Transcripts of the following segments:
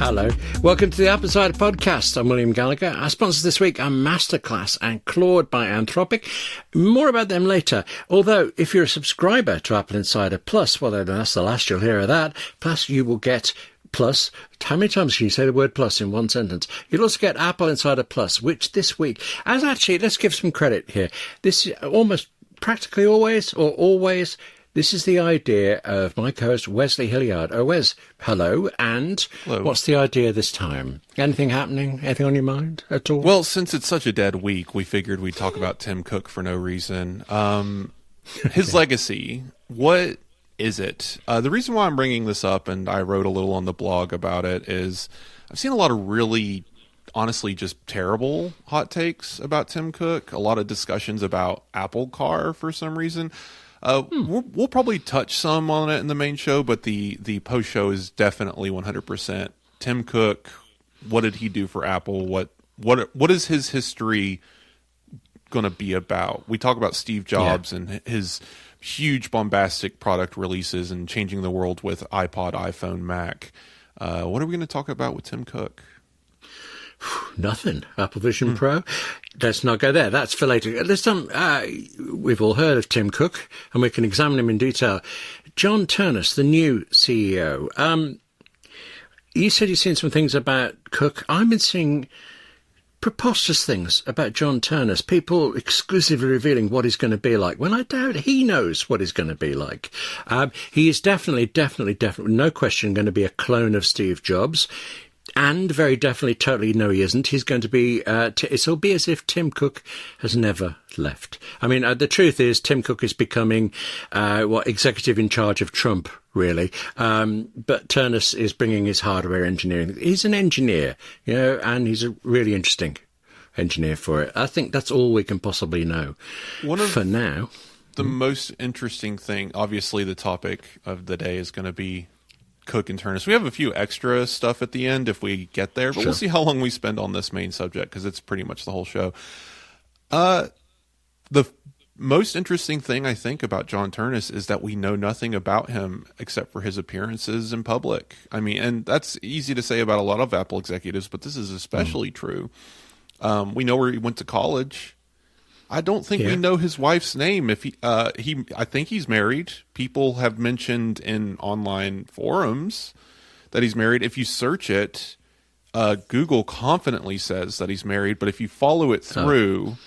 Hello. Welcome to the AppleInsider Podcast. I'm William Gallagher. Our sponsors this week are Masterclass and Claude by Anthropic. More about them later. Although, if you're a subscriber to Apple Insider Plus, well, that's the last you'll hear of that. Plus, you will get Plus. How many times can you say the word plus in one sentence? You'll also get Apple Insider Plus, which this week, as actually, let's give some credit here. This is almost practically always, this is the idea of my co-host, Wes Hilliard. Oh, Wes, hello. And hello. What's the idea this time? Anything happening? Anything on your mind at all? Well, since it's such a dead week, we figured we'd talk about Tim Cook for no reason. His legacy, what is it? The reason why I'm bringing this up, and I wrote a little on the blog about it, is I've seen a lot of really, honestly, just terrible hot takes about Tim Cook. A lot of discussions about Apple Car for some reason. We'll probably touch some on it in the main show, but the post show is definitely 100% Tim Cook. What did he do for Apple? What is his history going to be about? We talk about Steve Jobs and his huge bombastic product releases and changing the world with iPod, iPhone, Mac. What are we going to talk about with Tim Cook? Nothing. Apple Vision Pro. Let's not go there. That's for later. This time, we've all heard of Tim Cook, and we can examine him in detail. John Ternus, the new CEO. You said you've seen some things about Cook. I've been seeing preposterous things about John Ternus. People exclusively revealing what he's going to be like, when I doubt he knows what he's going to be like. He is definitely, no question, going to be a clone of Steve Jobs. And very definitely, totally, no, he isn't. He's going to be, it'll be as if Tim Cook has never left. I mean, the truth is Tim Cook is becoming, executive in charge of Trump, really. But Ternus is bringing his hardware engineering. He's an engineer, and he's a really interesting engineer for it. I think that's all we can possibly know for now. The most interesting thing, obviously the topic of the day is going to be Cook and Ternus. We have a few extra stuff at the end if we get there, but We'll see how long we spend on this main subject because it's pretty much the whole show. The most interesting thing I think about John Ternus is that we know nothing about him except for his appearances in public. I mean, and that's easy to say about a lot of Apple executives, but this is especially true. We know where he went to college. I don't think we know his wife's name. If I think he's married. People have mentioned in online forums that he's married. If you search it, Google confidently says that he's married. But if you follow it through,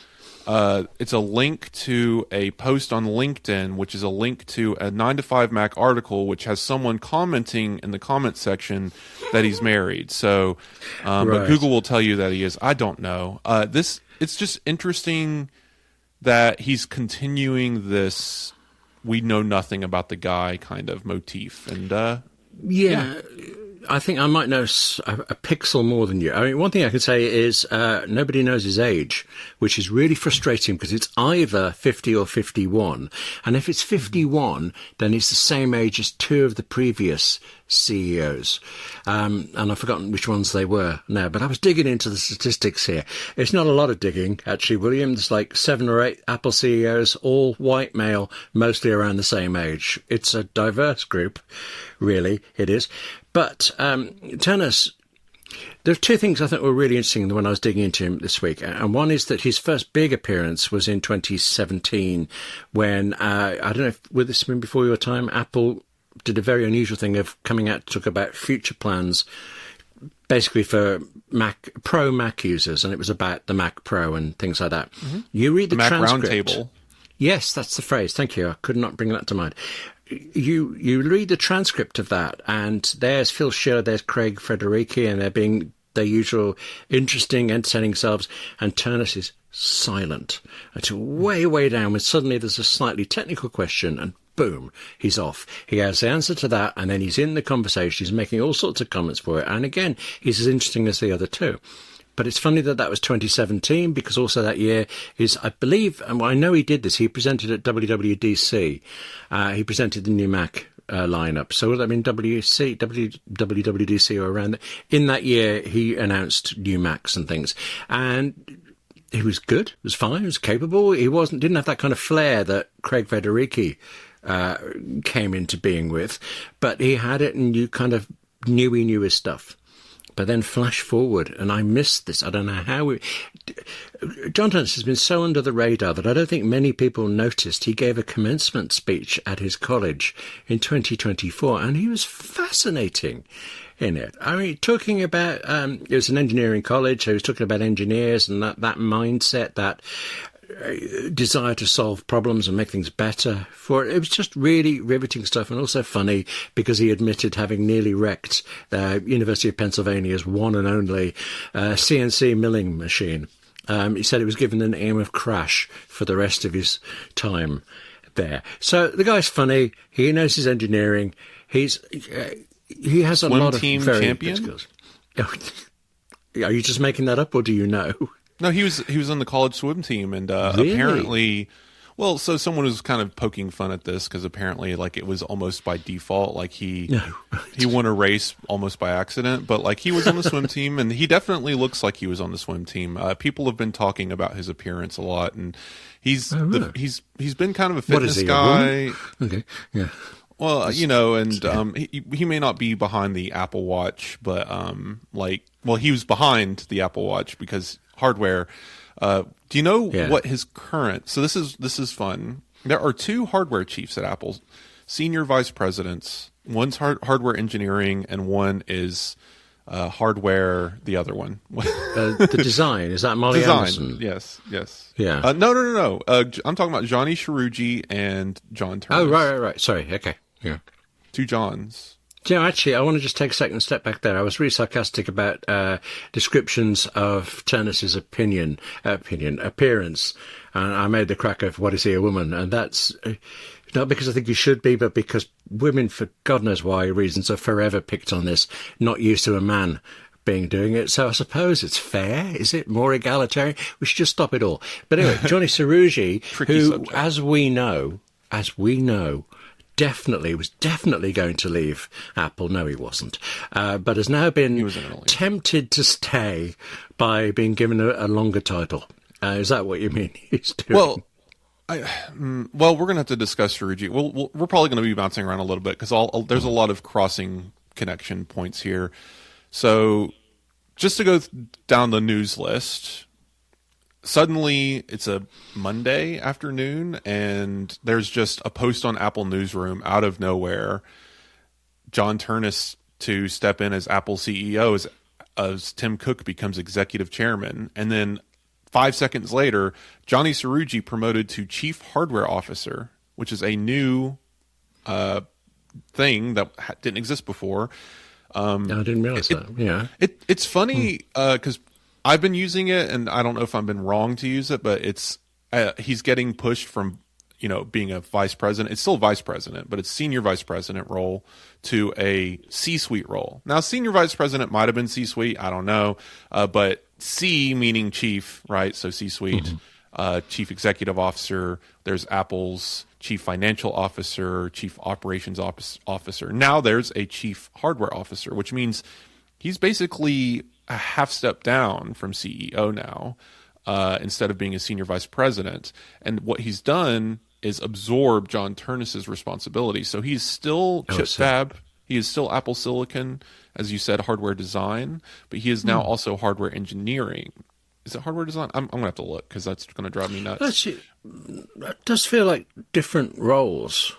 it's a link to a post on LinkedIn, which is a link to a 9to5 Mac article, which has someone commenting in the comment section that he's married. So, but Google will tell you that he is. I don't know. It's just interesting that he's continuing this we know nothing about the guy kind of motif. And I think I might know a pixel more than you. I mean, one thing I could say is nobody knows his age, which is really frustrating because it's either 50 or 51. And if it's 51, then he's the same age as two of the previous CEOs. And I've forgotten which ones they were now, but I was digging into the statistics here. It's not a lot of digging, actually, William. There's like 7 or 8 Apple CEOs, all white male, mostly around the same age. It's a diverse group, really, it is. But Ternus, there are two things I think were really interesting when I was digging into him this week. And one is that his first big appearance was in 2017 when, I don't know if would this have been before your time, Apple did a very unusual thing of coming out to talk about future plans basically for Pro Mac users, and it was about the Mac Pro and things like that. Mm-hmm. You read the Mac transcript. Roundtable. Yes, that's the phrase. Thank you. I could not bring that to mind. You read the transcript of that, and there's Phil Schiller, there's Craig Federighi, and they're being their usual interesting, entertaining selves, and Ternus is silent until way, way down when suddenly there's a slightly technical question, and boom, he's off. He has the answer to that, and then he's in the conversation. He's making all sorts of comments for it, and again, he's as interesting as the other two. But it's funny that was 2017, because also that year is, I believe, and I know he did this, he presented at WWDC. He presented the new Mac lineup. So would that mean WWDC or around that? In that year, he announced new Macs and things. And he was good, was fine, was capable. He didn't have that kind of flair that Craig Federighi came into being with, but he had it, and you kind of knew he knew his stuff. But then flash forward, and I missed this. I don't know how. John Ternus has been so under the radar that I don't think many people noticed. He gave a commencement speech at his college in 2024, and he was fascinating in it. I mean, talking about, it was an engineering college, so he was talking about engineers and that mindset, that desire to solve problems and make things better for it. It was just really riveting stuff, and also funny because he admitted having nearly wrecked the University of Pennsylvania's one and only CNC milling machine. He said it was given the name of Crash for the rest of his time there. So the guy's funny. He knows his engineering. He has a lot of very champion? good skills. Are you just making that up, or do you know? No, he was on the college swim team, and Really? apparently, well, so someone was kind of poking fun at this because apparently, like, it was almost by default, like he won a race almost by accident, but like he was on the swim team, and he definitely looks like he was on the swim team. People have been talking about his appearance a lot, and he's been kind of a fitness guy. Okay, yeah. Well, you know, and he may not be behind the Apple Watch, but he was behind the Apple Watch because hardware. Do you know what his current? So this is fun. There are two hardware chiefs at Apple, senior vice presidents. One's hardware engineering, and one is hardware. The other one, The design, is that Molly Anderson? Yes. Yeah. No. I'm talking about Johnny Srouji and John Ternus. Oh, right. Sorry. Okay. Yeah. Two Johns. Yeah, actually, I want to just take a second step back there. I was really sarcastic about descriptions of Ternus's appearance, and I made the crack of what is he, a woman? And that's not because I think you should be, but because women, for God knows why reasons, are forever picked on this, not used to a man doing it. So I suppose it's fair. Is it more egalitarian? We should just stop it all. But anyway, Johnny Srouji, who, subject. as we know, was definitely going to leave Apple. No, he wasn't. But has now been tempted to stay by being given a longer title. Is that what you mean he's doing? Well, we're going to have to discuss Srouji. We're probably going to be bouncing around a little bit because there's a lot of crossing connection points here. So just to go down the news list, suddenly it's a Monday afternoon and there's just a post on Apple Newsroom out of nowhere. John Ternus to step in as Apple CEO as Tim Cook becomes executive chairman. And then 5 seconds later, Johnny Srouji promoted to chief hardware officer, which is a new thing that didn't exist before. I didn't realize that. Yeah. It's funny because I've been using it, and I don't know if I've been wrong to use it, but it's he's getting pushed from being a vice president. It's still vice president, but it's senior vice president role to a C-suite role. Now, senior vice president might have been C-suite. I don't know, but C meaning chief, right? So C-suite, chief executive officer. There's Apple's chief financial officer, chief operations officer. Now there's a chief hardware officer, which means he's basically a half step down from CEO now, instead of being a senior vice president. And what he's done is absorb John Ternus's responsibility. So he's still chip fab. He is still Apple Silicon, as you said, hardware design, but he is now also hardware engineering. Is it hardware design? I'm going to have to look because that's going to drive me nuts. Actually, that does feel like different roles.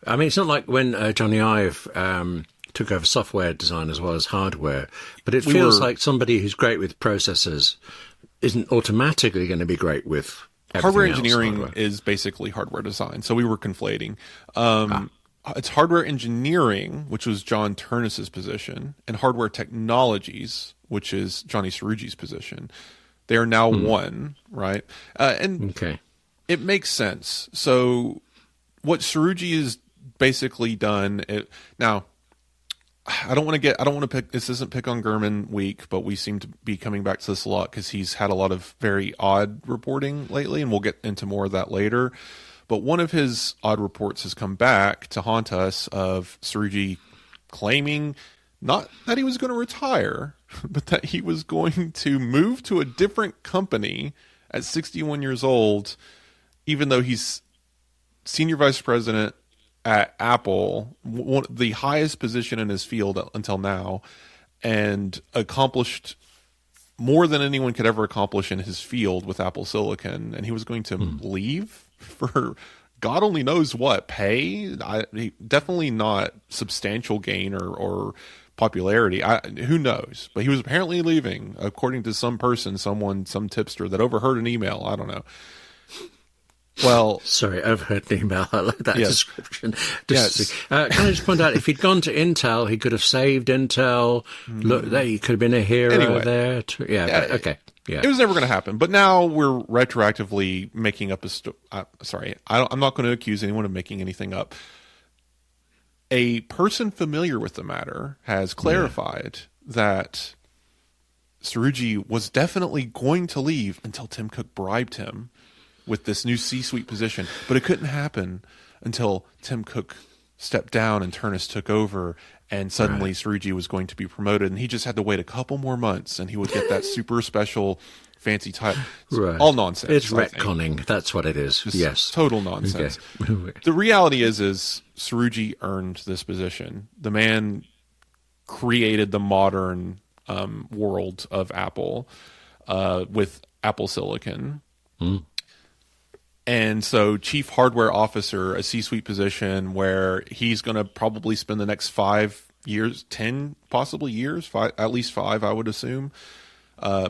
I mean, it's not like when Johnny Ive took over software design as well as hardware, but it feels like somebody who's great with processors isn't automatically going to be great with hardware else. engineering is basically hardware design. So we were conflating. It's hardware engineering, which was John Ternus's position, and hardware technologies, which is Johnny Srouji's position. They are now one, right? And it makes sense. So what Srouji has basically done, now I don't want to pick, this isn't pick on Gurman week, but we seem to be coming back to this a lot because he's had a lot of very odd reporting lately, and we'll get into more of that later. But one of his odd reports has come back to haunt us of Srouji claiming not that he was going to retire, but that he was going to move to a different company at 61 years old, even though he's senior vice president at Apple, the highest position in his field until now. and accomplished more than anyone could ever accomplish in his field with Apple Silicon, and he was going to leave for God only knows what pay. Definitely not substantial gain or popularity. Who knows? But he was apparently leaving, according to some person, some tipster that overheard an email. I don't know. Well, sorry, overheard an email. I like that description. Yes. Can I just point out, if he'd gone to Intel, he could have saved Intel. Look, there, he could have been a hero there. Okay. Yeah. It was never going to happen. But now we're retroactively making up a story. Sorry, I'm not going to accuse anyone of making anything up. A person familiar with the matter has clarified that Srouji was definitely going to leave until Tim Cook bribed him with this new C-suite position. But it couldn't happen until Tim Cook stepped down and Ternus took over, and suddenly Srouji was going to be promoted, and he just had to wait a couple more months, and he would get that super special fancy title. All nonsense. It's retconning. That's what it is. Just total nonsense. Okay. The reality is Srouji earned this position. The man created the modern world of Apple with Apple Silicon. And so chief hardware officer, a C-suite position where he's going to probably spend the next 5 years, 10 possibly years, at least 5, I would assume,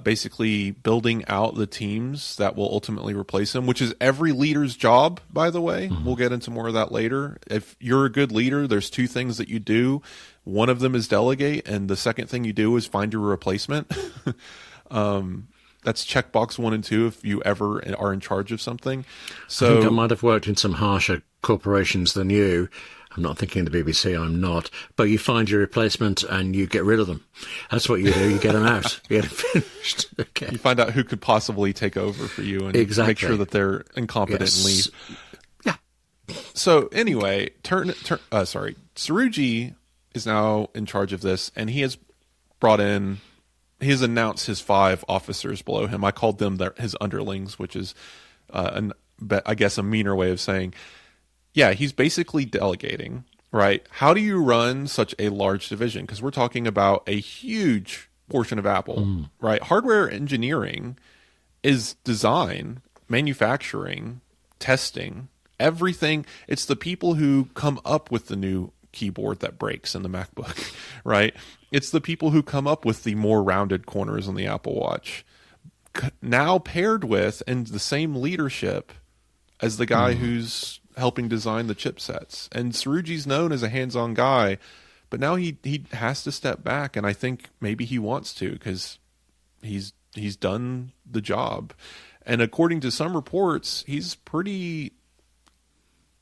basically building out the teams that will ultimately replace him, which is every leader's job, by the way. We'll get into more of that later. If you're a good leader, there's 2 things that you do. One of them is delegate, and the second thing you do is find your replacement. That's checkbox 1 and 2 if you ever are in charge of something. So I think I might have worked in some harsher corporations than you. I'm not thinking the BBC, I'm not. But you find your replacement and you get rid of them. That's what you do. You get them out. You get them finished. Okay. You find out who could possibly take over for you and make sure that they're incompetent and leave. Yeah. So anyway, Srouji is now in charge of this, and he has announced his 5 officers below him. I called them his underlings, which is, I guess, a meaner way of saying, yeah, he's basically delegating, right? How do you run such a large division? Because we're talking about a huge portion of Apple, right? Hardware engineering is design, manufacturing, testing, everything. It's the people who come up with the new keyboard that breaks in the MacBook, right? It's the people who come up with the more rounded corners on the Apple Watch, now paired with and the same leadership as the guy who's helping design the chipsets. And Srouji's known as a hands-on guy, but now he has to step back, and I think maybe he wants to because he's done the job. And according to some reports, he's pretty,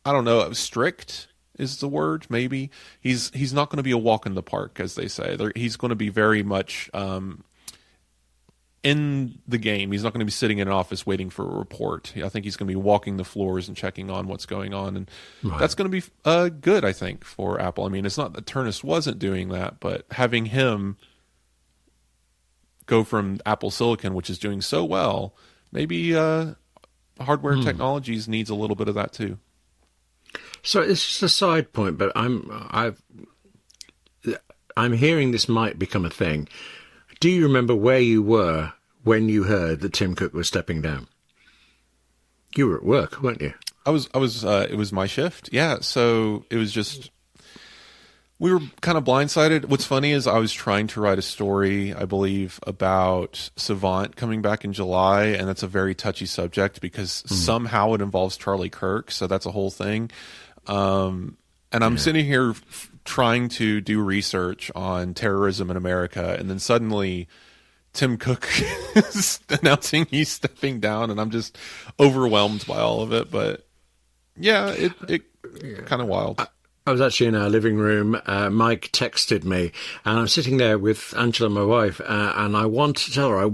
I don't know, strict is the word, maybe. He's not going to be a walk in the park, as they say. He's going to be very much in the game. He's not going to be sitting in an office waiting for a report. I think he's going to be walking the floors and checking on what's going on, and that's going to be good, I think, for Apple. I mean, it's not that Ternus wasn't doing that, but having him go from Apple Silicon, which is doing so well, maybe hardware technologies needs a little bit of that too. So it's just a side point, but I'm hearing this might become a thing. Do you remember where you were when you heard that Tim Cook was stepping down? You were at work, weren't you? I was. It was my shift. Yeah. So it was just, we were kind of blindsided. What's funny is I was trying to write a story, I believe, about Savant coming back in July, and that's a very touchy subject because somehow it involves Charlie Kirk. So that's a whole thing. And I'm sitting here trying to do research on terrorism in America, and then suddenly Tim Cook is announcing he's stepping down, and I'm just overwhelmed by all of it. But yeah, it kind of wild. I was actually in our living room. Mike texted me, and I'm sitting there with Angela, my wife, and I want to tell her,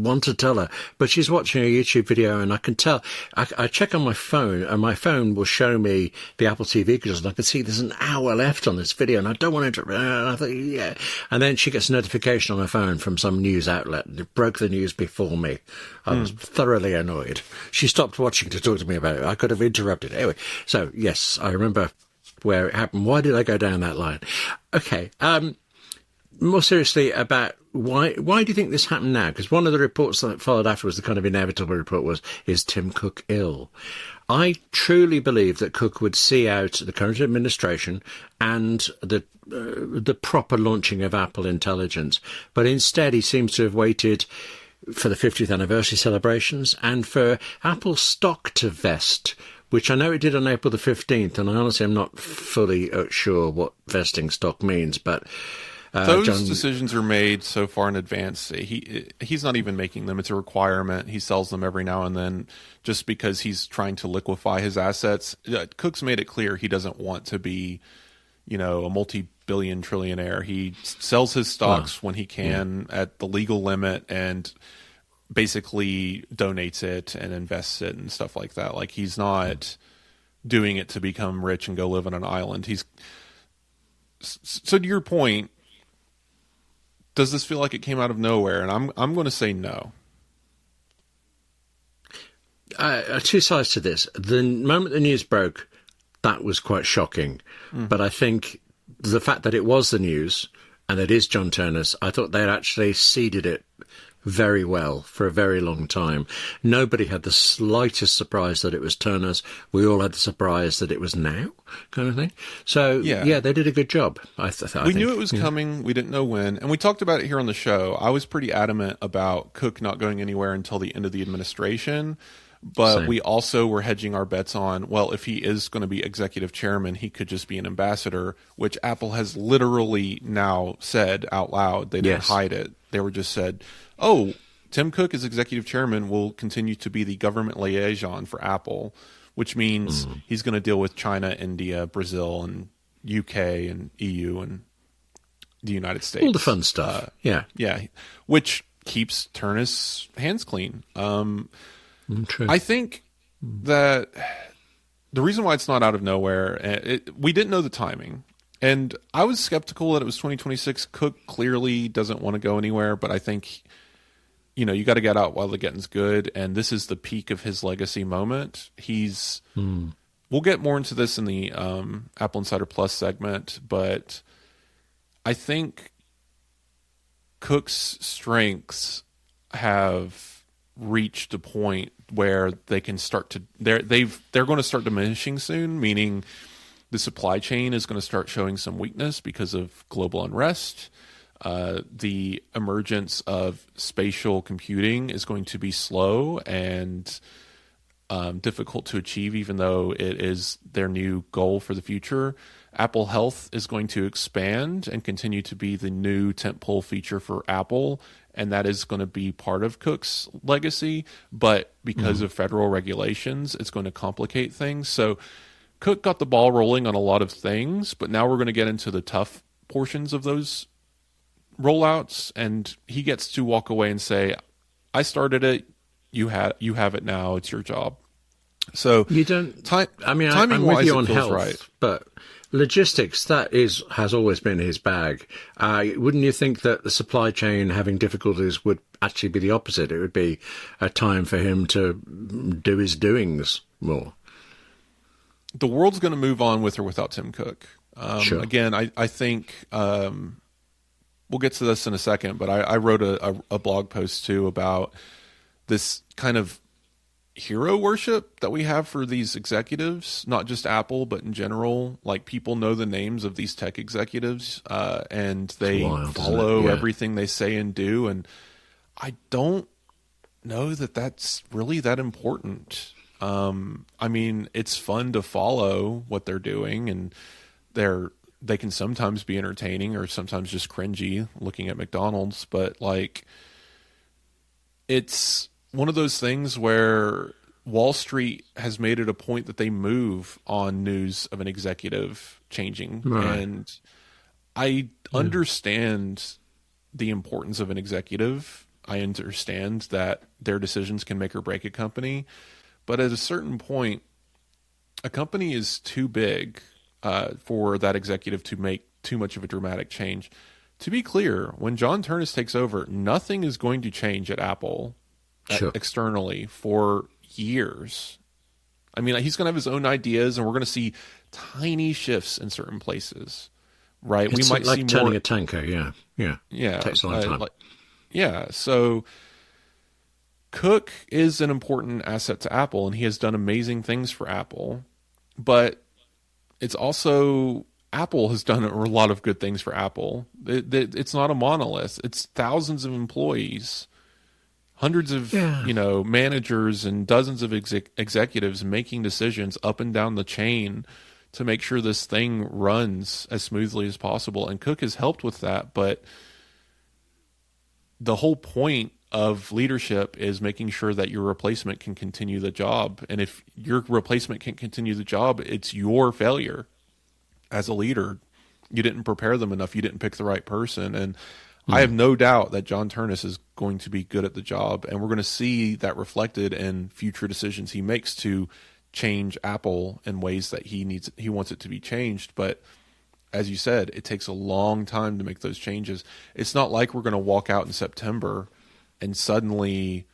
but she's watching a YouTube video, and I can tell. I check on my phone, and my phone will show me the Apple TV credentials, and I can see there's an hour left on this video, and I don't want to. And I thought, yeah. And then she gets a notification on her phone from some news outlet. It broke the news before me. I was thoroughly annoyed. She stopped watching to talk to me about it. I could have interrupted. Anyway, so yes, I remember where it happened. Why did I go down that line? Okay. More seriously about why do you think this happened now? Because one of the reports that followed afterwards, the kind of inevitable report was, is Tim Cook ill? I truly believe that Cook would see out the current administration and the proper launching of Apple Intelligence. But instead, he seems to have waited for the 50th anniversary celebrations and for Apple stock to vest, which I know it did on April the 15th. And I honestly am not fully sure what vesting stock means, but... Those decisions are made so far in advance. He's not even making them. It's a requirement. He sells them every now and then just because he's trying to liquefy his assets. Cook's made it clear he doesn't want to be, a multi-billion trillionaire. He sells his stocks when he can at the legal limit and basically donates it and invests it and stuff like that. Like, he's not doing it to become rich and go live on an island. So to your point, does this feel like it came out of nowhere? And I'm going to say no. Two sides to this. The moment the news broke, that was quite shocking. But I think the fact that it was the news and that is John Ternus, I thought they'd actually seeded it very well for a very long time. Nobody had the slightest surprise that it was Ternus. We all had the surprise that it was now, kind of thing. So, yeah they did a good job. We knew it was coming. We didn't know when. And we talked about it here on the show. I was pretty adamant about Cook not going anywhere until the end of the administration. But Same. we also were hedging our bets on, well, if he is going to be executive chairman, he could just be an ambassador, which Apple has literally now said out loud. They didn't hide it. They were just said, oh, Tim Cook as executive chairman will continue to be the government liaison for Apple, which means he's going to deal with China, India, Brazil, and UK and EU and the United States. All the fun stuff. Yeah, which keeps Ternus' hands clean. True. I think that the reason why it's not out of nowhere, we didn't know the timing. And I was skeptical that it was 2026. Cook clearly doesn't want to go anywhere, but I think, you got to get out while the getting's good. And this is the peak of his legacy moment. We'll get more into this in the Apple Insider Plus segment, but I think Cook's strengths have reached a point where they can start to they're going to start diminishing soon, meaning the supply chain is going to start showing some weakness because of global unrest. The emergence of spatial computing is going to be slow and difficult to achieve, even though it is their new goal for the future. Apple Health is going to expand and continue to be the new tentpole feature for Apple, and that is going to be part of Cook's legacy. But because of federal regulations, it's going to complicate things. So Cook got the ball rolling on a lot of things, but now we're going to get into the tough portions of those rollouts, and he gets to walk away and say, I started it, you have it now, it's your job. So you don't I'm timing-wise, with you on it feels health, right. But logistics, has always been his bag. Wouldn't you think that the supply chain having difficulties would actually be the opposite? It would be a time for him to do his doings more. The world's going to move on with or without Tim Cook. Sure. Again, I think we'll get to this in a second, but I wrote a blog post too about this kind of hero worship that we have for these executives, not just Apple, but in general. Like, people know the names of these tech executives, and they follow everything they say and do. And I don't know that that's really that important. I mean, it's fun to follow what they're doing, and they can sometimes be entertaining or sometimes just cringy looking at McDonald's, but like, it's one of those things where Wall Street has made it a point that they move on news of an executive changing. Right. And I understand the importance of an executive. I understand that their decisions can make or break a company. But at a certain point, a company is too big for that executive to make too much of a dramatic change. To be clear, when John Ternus takes over, nothing is going to change at Apple externally for years. I mean, he's going to have his own ideas, and we're going to see tiny shifts in certain places. right? It's we might like see turning more. a tanker. Yeah. It takes a long time. So Cook is an important asset to Apple, and he has done amazing things for Apple. But it's also Apple has done a lot of good things for Apple. It's not a monolith. It's thousands of employees, hundreds of managers, and dozens of executives making decisions up and down the chain to make sure this thing runs as smoothly as possible. And Cook has helped with that, but the whole point of leadership is making sure that your replacement can continue the job. And if your replacement can't continue the job, it's your failure as a leader. You didn't prepare them enough. You didn't pick the right person. And I have no doubt that John Ternus is going to be good at the job. And we're going to see that reflected in future decisions he makes to change Apple in ways that he wants it to be changed. But as you said, it takes a long time to make those changes. It's not like we're going to walk out in September and suddenly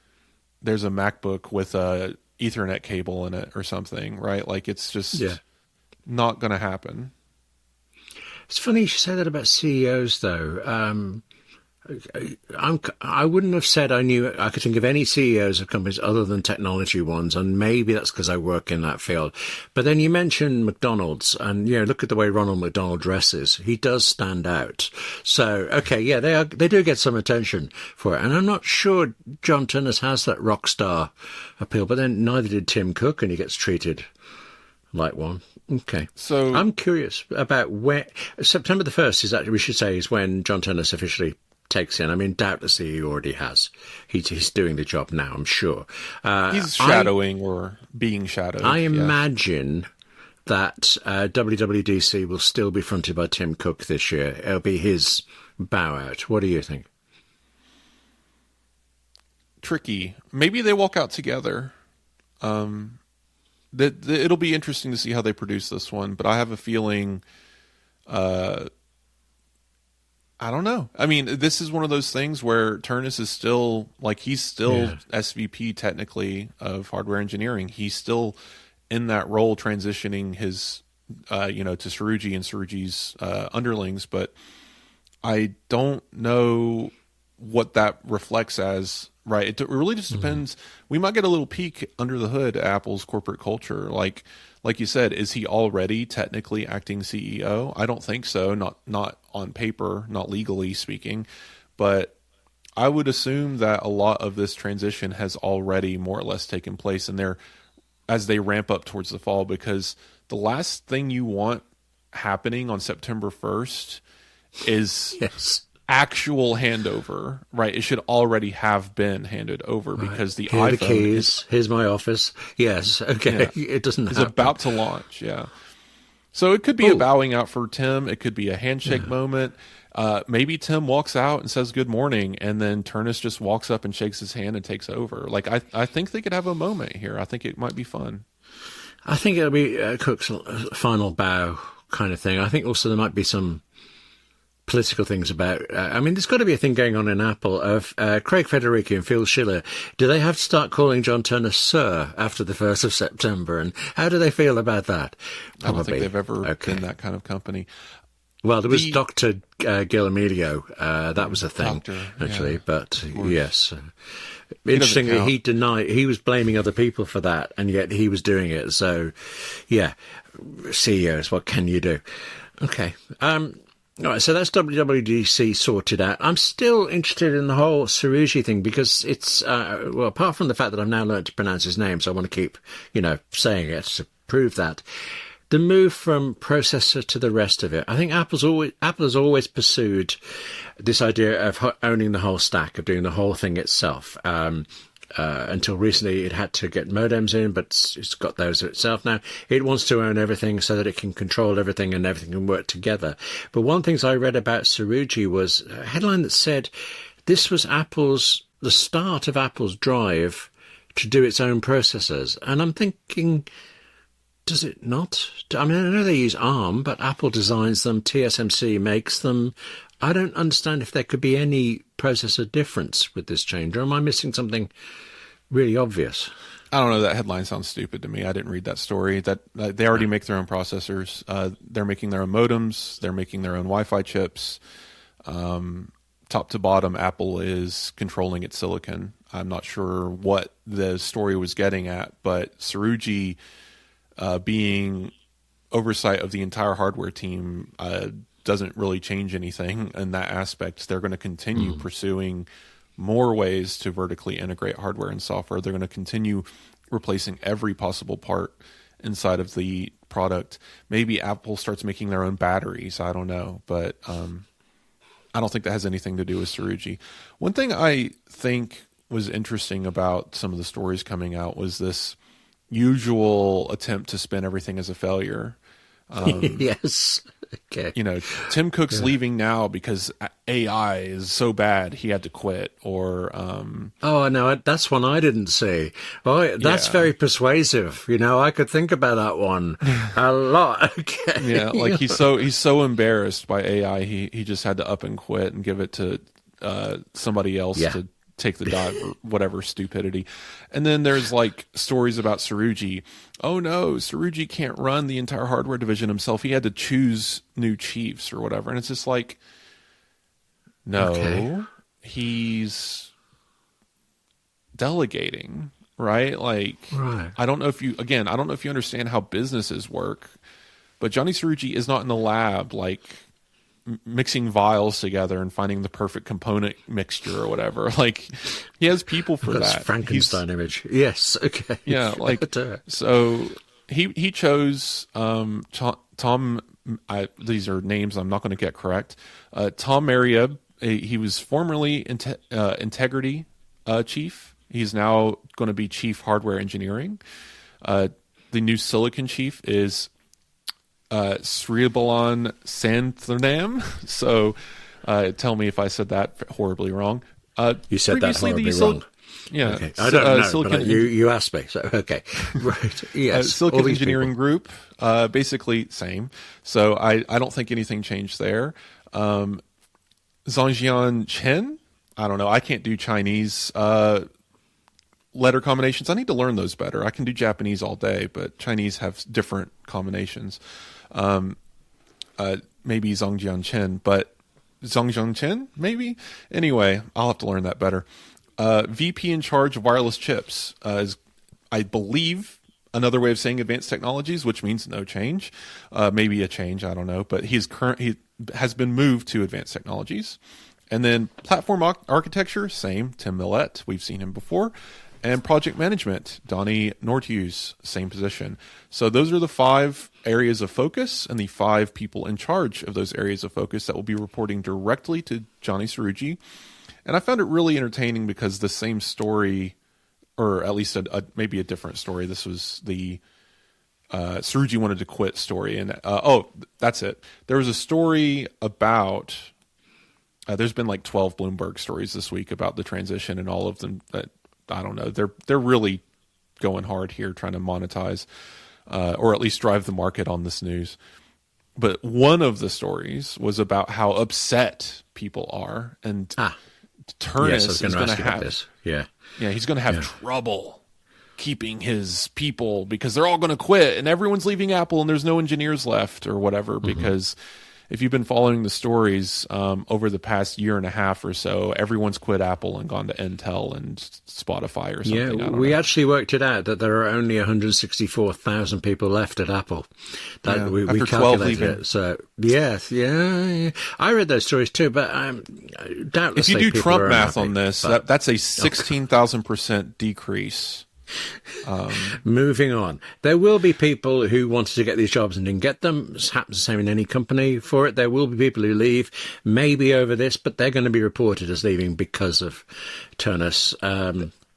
there's a MacBook with a Ethernet cable in it or something, right? Like it's just not going to happen. It's funny you should say that about CEOs, though. I wouldn't have said I could think of any CEOs of companies other than technology ones, and maybe that's because I work in that field. But then you mentioned McDonald's, and look at the way Ronald McDonald dresses. He does stand out. So they do get some attention for it, and I'm not sure John Ternus has that rock star appeal. But then neither did Tim Cook, and he gets treated like one. Okay. So I'm curious about where September the 1st is when John Ternus officially takes in. I mean, doubtlessly he already has. He's doing the job now, I'm sure. He's shadowing or being shadowed. I imagine that WWDC will still be fronted by Tim Cook this year. It'll be his bow out. What do you think? Tricky. Maybe they walk out together. It'll be interesting to see how they produce this one, but I have a feeling I don't know. I mean, this is one of those things where Ternus is still SVP technically of hardware engineering. He's still in that role, transitioning his, to Srouji and Srouji's underlings. But I don't know what that reflects as. Right. It really just depends. We might get a little peek under the hood at Apple's corporate culture. Like you said, is he already technically acting CEO? I don't think so. Not on paper, not legally speaking. But I would assume that a lot of this transition has already more or less taken place as they ramp up towards the fall, because the last thing you want happening on September 1st is actual handover, right? It should already have been handed over because the Here are iPhone the keys. Here's my office. Yes, okay. It doesn't happen. It's about to launch, So it could be a bowing out for Tim. It could be a handshake moment. Maybe Tim walks out and says good morning, and then Ternus just walks up and shakes his hand and takes over. Like I think they could have a moment here. I think it might be fun. I think it'll be Cook's final bow kind of thing. I think also there might be some political things about, there's got to be a thing going on in Apple of Craig Federighi and Phil Schiller. Do they have to start calling John Ternus Sir after the 1st of September? And how do they feel about that? Probably. I don't think they've ever been that kind of company. Well, there was Dr. Gil Emilio. That was a thing, actually. But yes. Interestingly, he denied, he was blaming other people for that, and yet he was doing it. So, CEOs, what can you do? Okay. All right, so that's WWDC sorted out. I'm still interested in the whole Srouji thing because it's, apart from the fact that I've now learned to pronounce his name, so I want to keep, saying it to prove that. The move from processor to the rest of it. I think Apple has always pursued this idea of owning the whole stack, of doing the whole thing itself. Until recently, it had to get modems in, but it's got those itself now. It wants to own everything so that it can control everything and everything can work together. But one of the things I read about Srouji was a headline that said this was the start of Apple's drive to do its own processors. And I'm thinking, does it not? I mean, I know they use ARM, but Apple designs them, TSMC makes them. I don't understand if there could be any processor difference with this change, or am I missing something really obvious? I don't know. That headline sounds stupid to me. I didn't read that story. That they already make their own processors. They're making their own modems. They're making their own Wi-Fi chips. Top to bottom, Apple is controlling its silicon. I'm not sure what the story was getting at, but Srouji being oversight of the entire hardware team doesn't really change anything in that aspect. They're going to continue pursuing more ways to vertically integrate hardware and software. They're going to continue replacing every possible part inside of the product. Maybe Apple starts making their own batteries. I don't know, but I don't think that has anything to do with Srouji. One thing I think was interesting about some of the stories coming out was this usual attempt to spin everything as a failure. Yes. Okay. Tim Cook's leaving now because AI is so bad he had to quit, or oh no, that's one I didn't see. Oh, that's very persuasive. I could think about that one a lot. Okay. Yeah, like he's so embarrassed by AI, he just had to up and quit and give it to somebody else to take the dive or whatever stupidity. And then there's like stories about Srouji. Oh no, Srouji can't run the entire hardware division himself. He had to choose new chiefs or whatever. And it's just like, no, he's delegating, right? Like, I don't know if you understand how businesses work, but Johnny Srouji is not in the lab, like, mixing vials together and finding the perfect component mixture or whatever. Like, he has people for That's that. Frankenstein image. Yes. Okay. Yeah. Like, so he chose Tom. These are names I'm not going to get correct. Tom Marieb. He was formerly integrity chief. He's now going to be chief hardware engineering. The new silicon chief is Sribalan Santhanam. So tell me if I said that horribly wrong. You said that horribly wrong. Yeah. Okay. I don't know, but you asked me. So, okay. Right. Yes. Silicon Engineering Group, basically same. So I don't think anything changed there. Zhongjian Chen, I don't know. I can't do Chinese letter combinations. I need to learn those better. I can do Japanese all day, but Chinese have different combinations. Maybe Zhongjian Chen, but Zhongjian Chen, maybe? Anyway, I'll have to learn that better. VP in charge of wireless chips is, I believe, another way of saying advanced technologies, which means no change. Maybe a change, I don't know. But he has been moved to advanced technologies. And then platform architecture, same, Tim Millett. We've seen him before. And project management, Donnie Northus, same position. So those are the 5 areas of focus and the 5 people in charge of those areas of focus that will be reporting directly to Johnny Srouji. And I found it really entertaining because the same story, or at least maybe a different story, this was the Srouji wanted to quit story. And that's it. There was a story about... there's been like 12 Bloomberg stories this week about the transition, and all of them... I don't know. They're really going hard here, trying to monetize, or at least drive the market on this news. But one of the stories was about how upset people are, and Ternus is going to have this. Yeah, he's going to have trouble keeping his people because they're all going to quit, and everyone's leaving Apple, and there's no engineers left or whatever because. If you've been following the stories over the past year and a half or so, everyone's quit Apple and gone to Intel and Spotify or something. Yeah, we actually worked it out that there are only 164,000 people left at Apple. We calculated it. So, yes, yeah. I read those stories too, but doubtless if you do Trump math on this, that's a 16,000% decrease. Moving on, there will be people who wanted to get these jobs and didn't get them. It happens the same in any company for it. There will be people who leave, maybe over this, but they're going to be reported as leaving because of Ternus.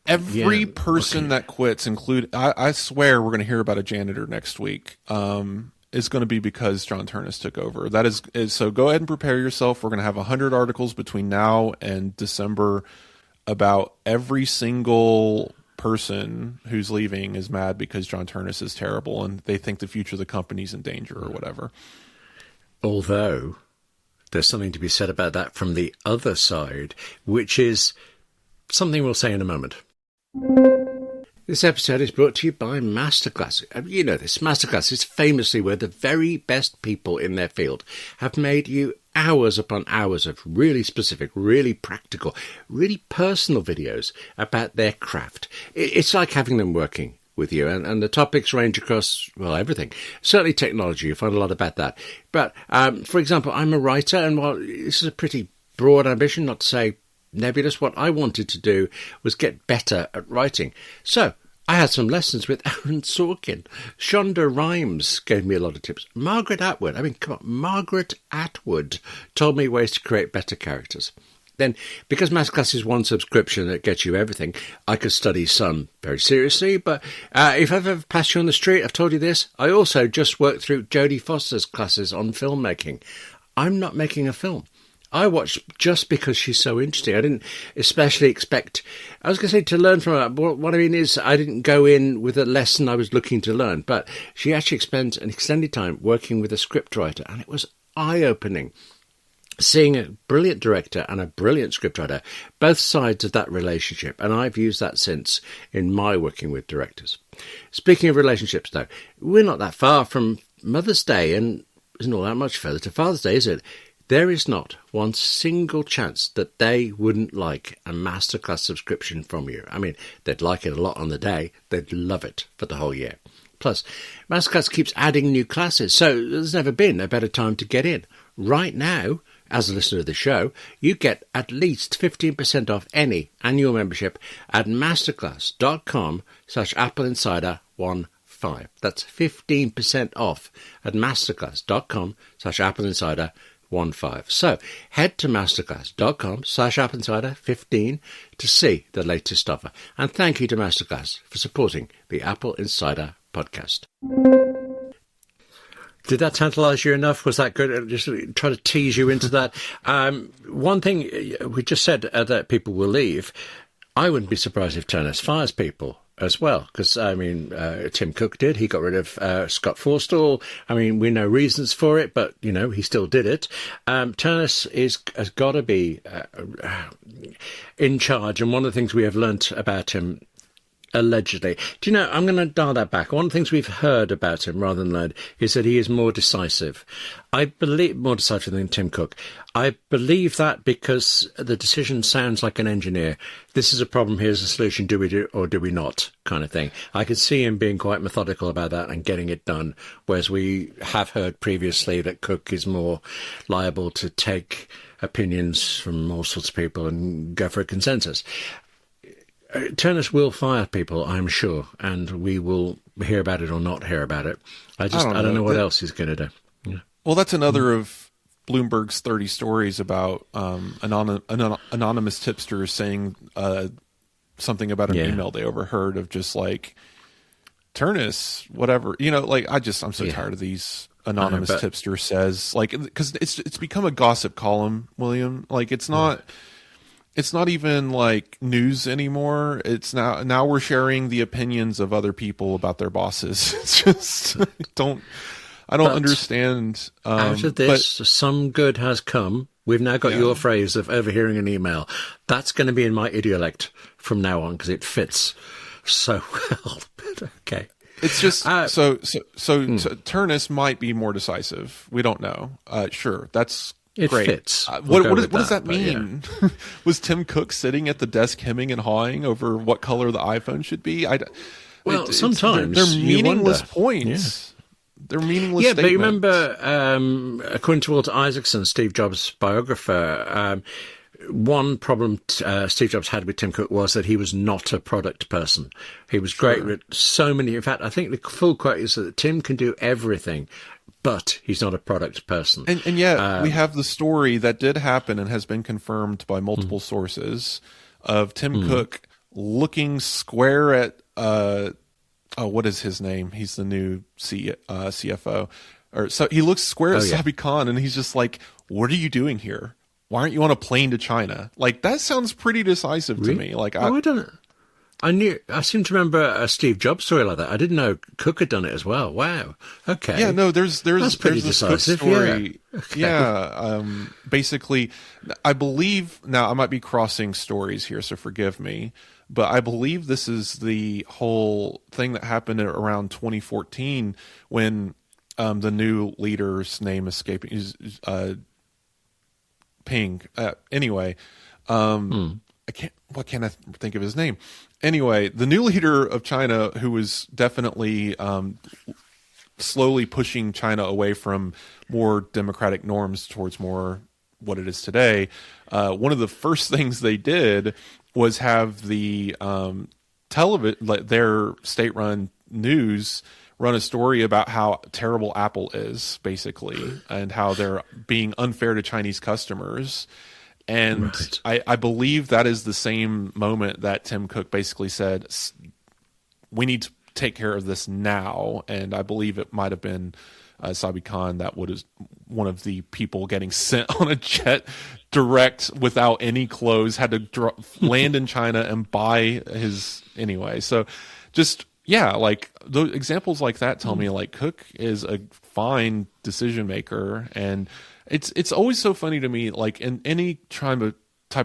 Every person that quits, I swear we're going to hear about a janitor next week. Is going to be because John Ternus took over. That is so. Go ahead and prepare yourself. We're going to have 100 articles between now and December about every single person who's leaving is mad because John Ternus is terrible and they think the future of the company's in danger or whatever. Although there's something to be said about that from the other side, which is something we'll say in a moment. This episode is brought to you by Masterclass. You know this. Masterclass is famously where the very best people in their field have made you hours upon hours of really specific, really practical, really personal videos about their craft. It's like having them working with you, and the topics range across, well, everything. Certainly technology, you find a lot about that. But, for example, I'm a writer, and while this is a pretty broad ambition, not to say nebulous, what I wanted to do was get better at writing. So I had some lessons with Aaron Sorkin. Shonda Rhimes gave me a lot of tips. Margaret Atwood, Margaret Atwood told me ways to create better characters. Then, because Masterclass is one subscription that gets you everything, I could study some very seriously, but if I've ever passed you on the street, I've told you this, I also just worked through Jodie Foster's classes on filmmaking. I'm not making a film. I watched just because she's so interesting. I didn't especially expect, I was going to say to learn from her. What I mean is I didn't go in with a lesson I was looking to learn, but she actually spent an extended time working with a scriptwriter, and it was eye-opening. Seeing a brilliant director and a brilliant scriptwriter, both sides of that relationship, and I've used that since in my working with directors. Speaking of relationships, though, we're not that far from Mother's Day, and isn't all that much further to Father's Day, is it? There is not one single chance that they wouldn't like a Masterclass subscription from you. I mean, they'd like it a lot on the day. They'd love it for the whole year. Plus, Masterclass keeps adding new classes, so there's never been a better time to get in. Right now, as a listener of the show, you get at least 15% off any annual membership at masterclass.com/AppleInsider15. That's 15% off at masterclass.com/AppleInsider15. So head to masterclass.com/AppleInsider15 to see the latest offer. And thank you to Masterclass for supporting the Apple Insider Podcast. Did that tantalize you enough? Was that good? Just try to tease you into that. One thing we just said that people will leave. I wouldn't be surprised if Ternus fires people as well, because, Tim Cook did. He got rid of Scott Forstall. We know reasons for it, but, he still did it. Ternus has got to be in charge, and one of the things we have learnt about him, allegedly. Do you know, I'm going to dial that back. One of the things we've heard about him, rather than learned, is that he is more decisive. I believe more decisive than Tim Cook. I believe that because the decision sounds like an engineer. This is a problem, here's a solution, do we do or do we not, kind of thing. I could see him being quite methodical about that and getting it done, whereas we have heard previously that Cook is more liable to take opinions from all sorts of people and go for a consensus. Ternus will fire people, I'm sure, and we will hear about it or not hear about it. I don't know what else he's going to do. Yeah. Well, that's another of Bloomberg's 30 stories about anonymous tipsters saying something about an email they overheard of just like, Ternus, whatever. I'm so tired of these anonymous tipster says, because it's become a gossip column, William. It's not even like news anymore. It's now we're sharing the opinions of other people about their bosses. It's just I don't understand. Out of this, some good has come. We've now got your phrase of overhearing an email. That's going to be in my idiolect from now on because it fits so well. Okay. It's just Ternus might be more decisive. We don't know. Sure, that's. It great. Fits. What does that mean? Yeah. Was Tim Cook sitting at the desk hemming and hawing over what color the iPhone should be? Sometimes they're meaningless points. Yeah. They're meaningless statements. But you remember, according to Walter Isaacson, Steve Jobs' biographer, one problem Steve Jobs had with Tim Cook was that he was not a product person. He was great with so many. In fact, I think the full quote is that Tim can do everything, but he's not a product person. And yet we have the story that did happen and has been confirmed by multiple sources of Tim Cook looking square at, what is his name? He's the new CFO. So he looks square at Sabi Khan and he's just like, what are you doing here? Why aren't you on a plane to China? That sounds pretty decisive to me. I don't know. I seem to remember a Steve Jobs story like that. I didn't know Cook had done it as well. Wow. Okay. Yeah, no, there's That's pretty this decisive. Cook story. Yeah. Okay. Yeah. Basically, I believe, now I might be crossing stories here, so forgive me, but I believe this is the whole thing that happened around 2014 when the new leader's name escaping is Ping. Anyway, what can I think of his name? Anyway, the new leader of China, who was definitely slowly pushing China away from more democratic norms towards more what it is today. One of the first things they did was have the their state-run news run a story about how terrible Apple is, basically, and how they're being unfair to Chinese customers. And I believe that is the same moment that Tim Cook basically said, we need to take care of this now. And I believe it might have been Sabi Khan that was one of the people getting sent on a jet direct without any clothes, had to land in China and buy his anyway. So just, yeah, like those examples like that tell me like Cook is a fine decision maker. And it's always so funny to me, like in any type of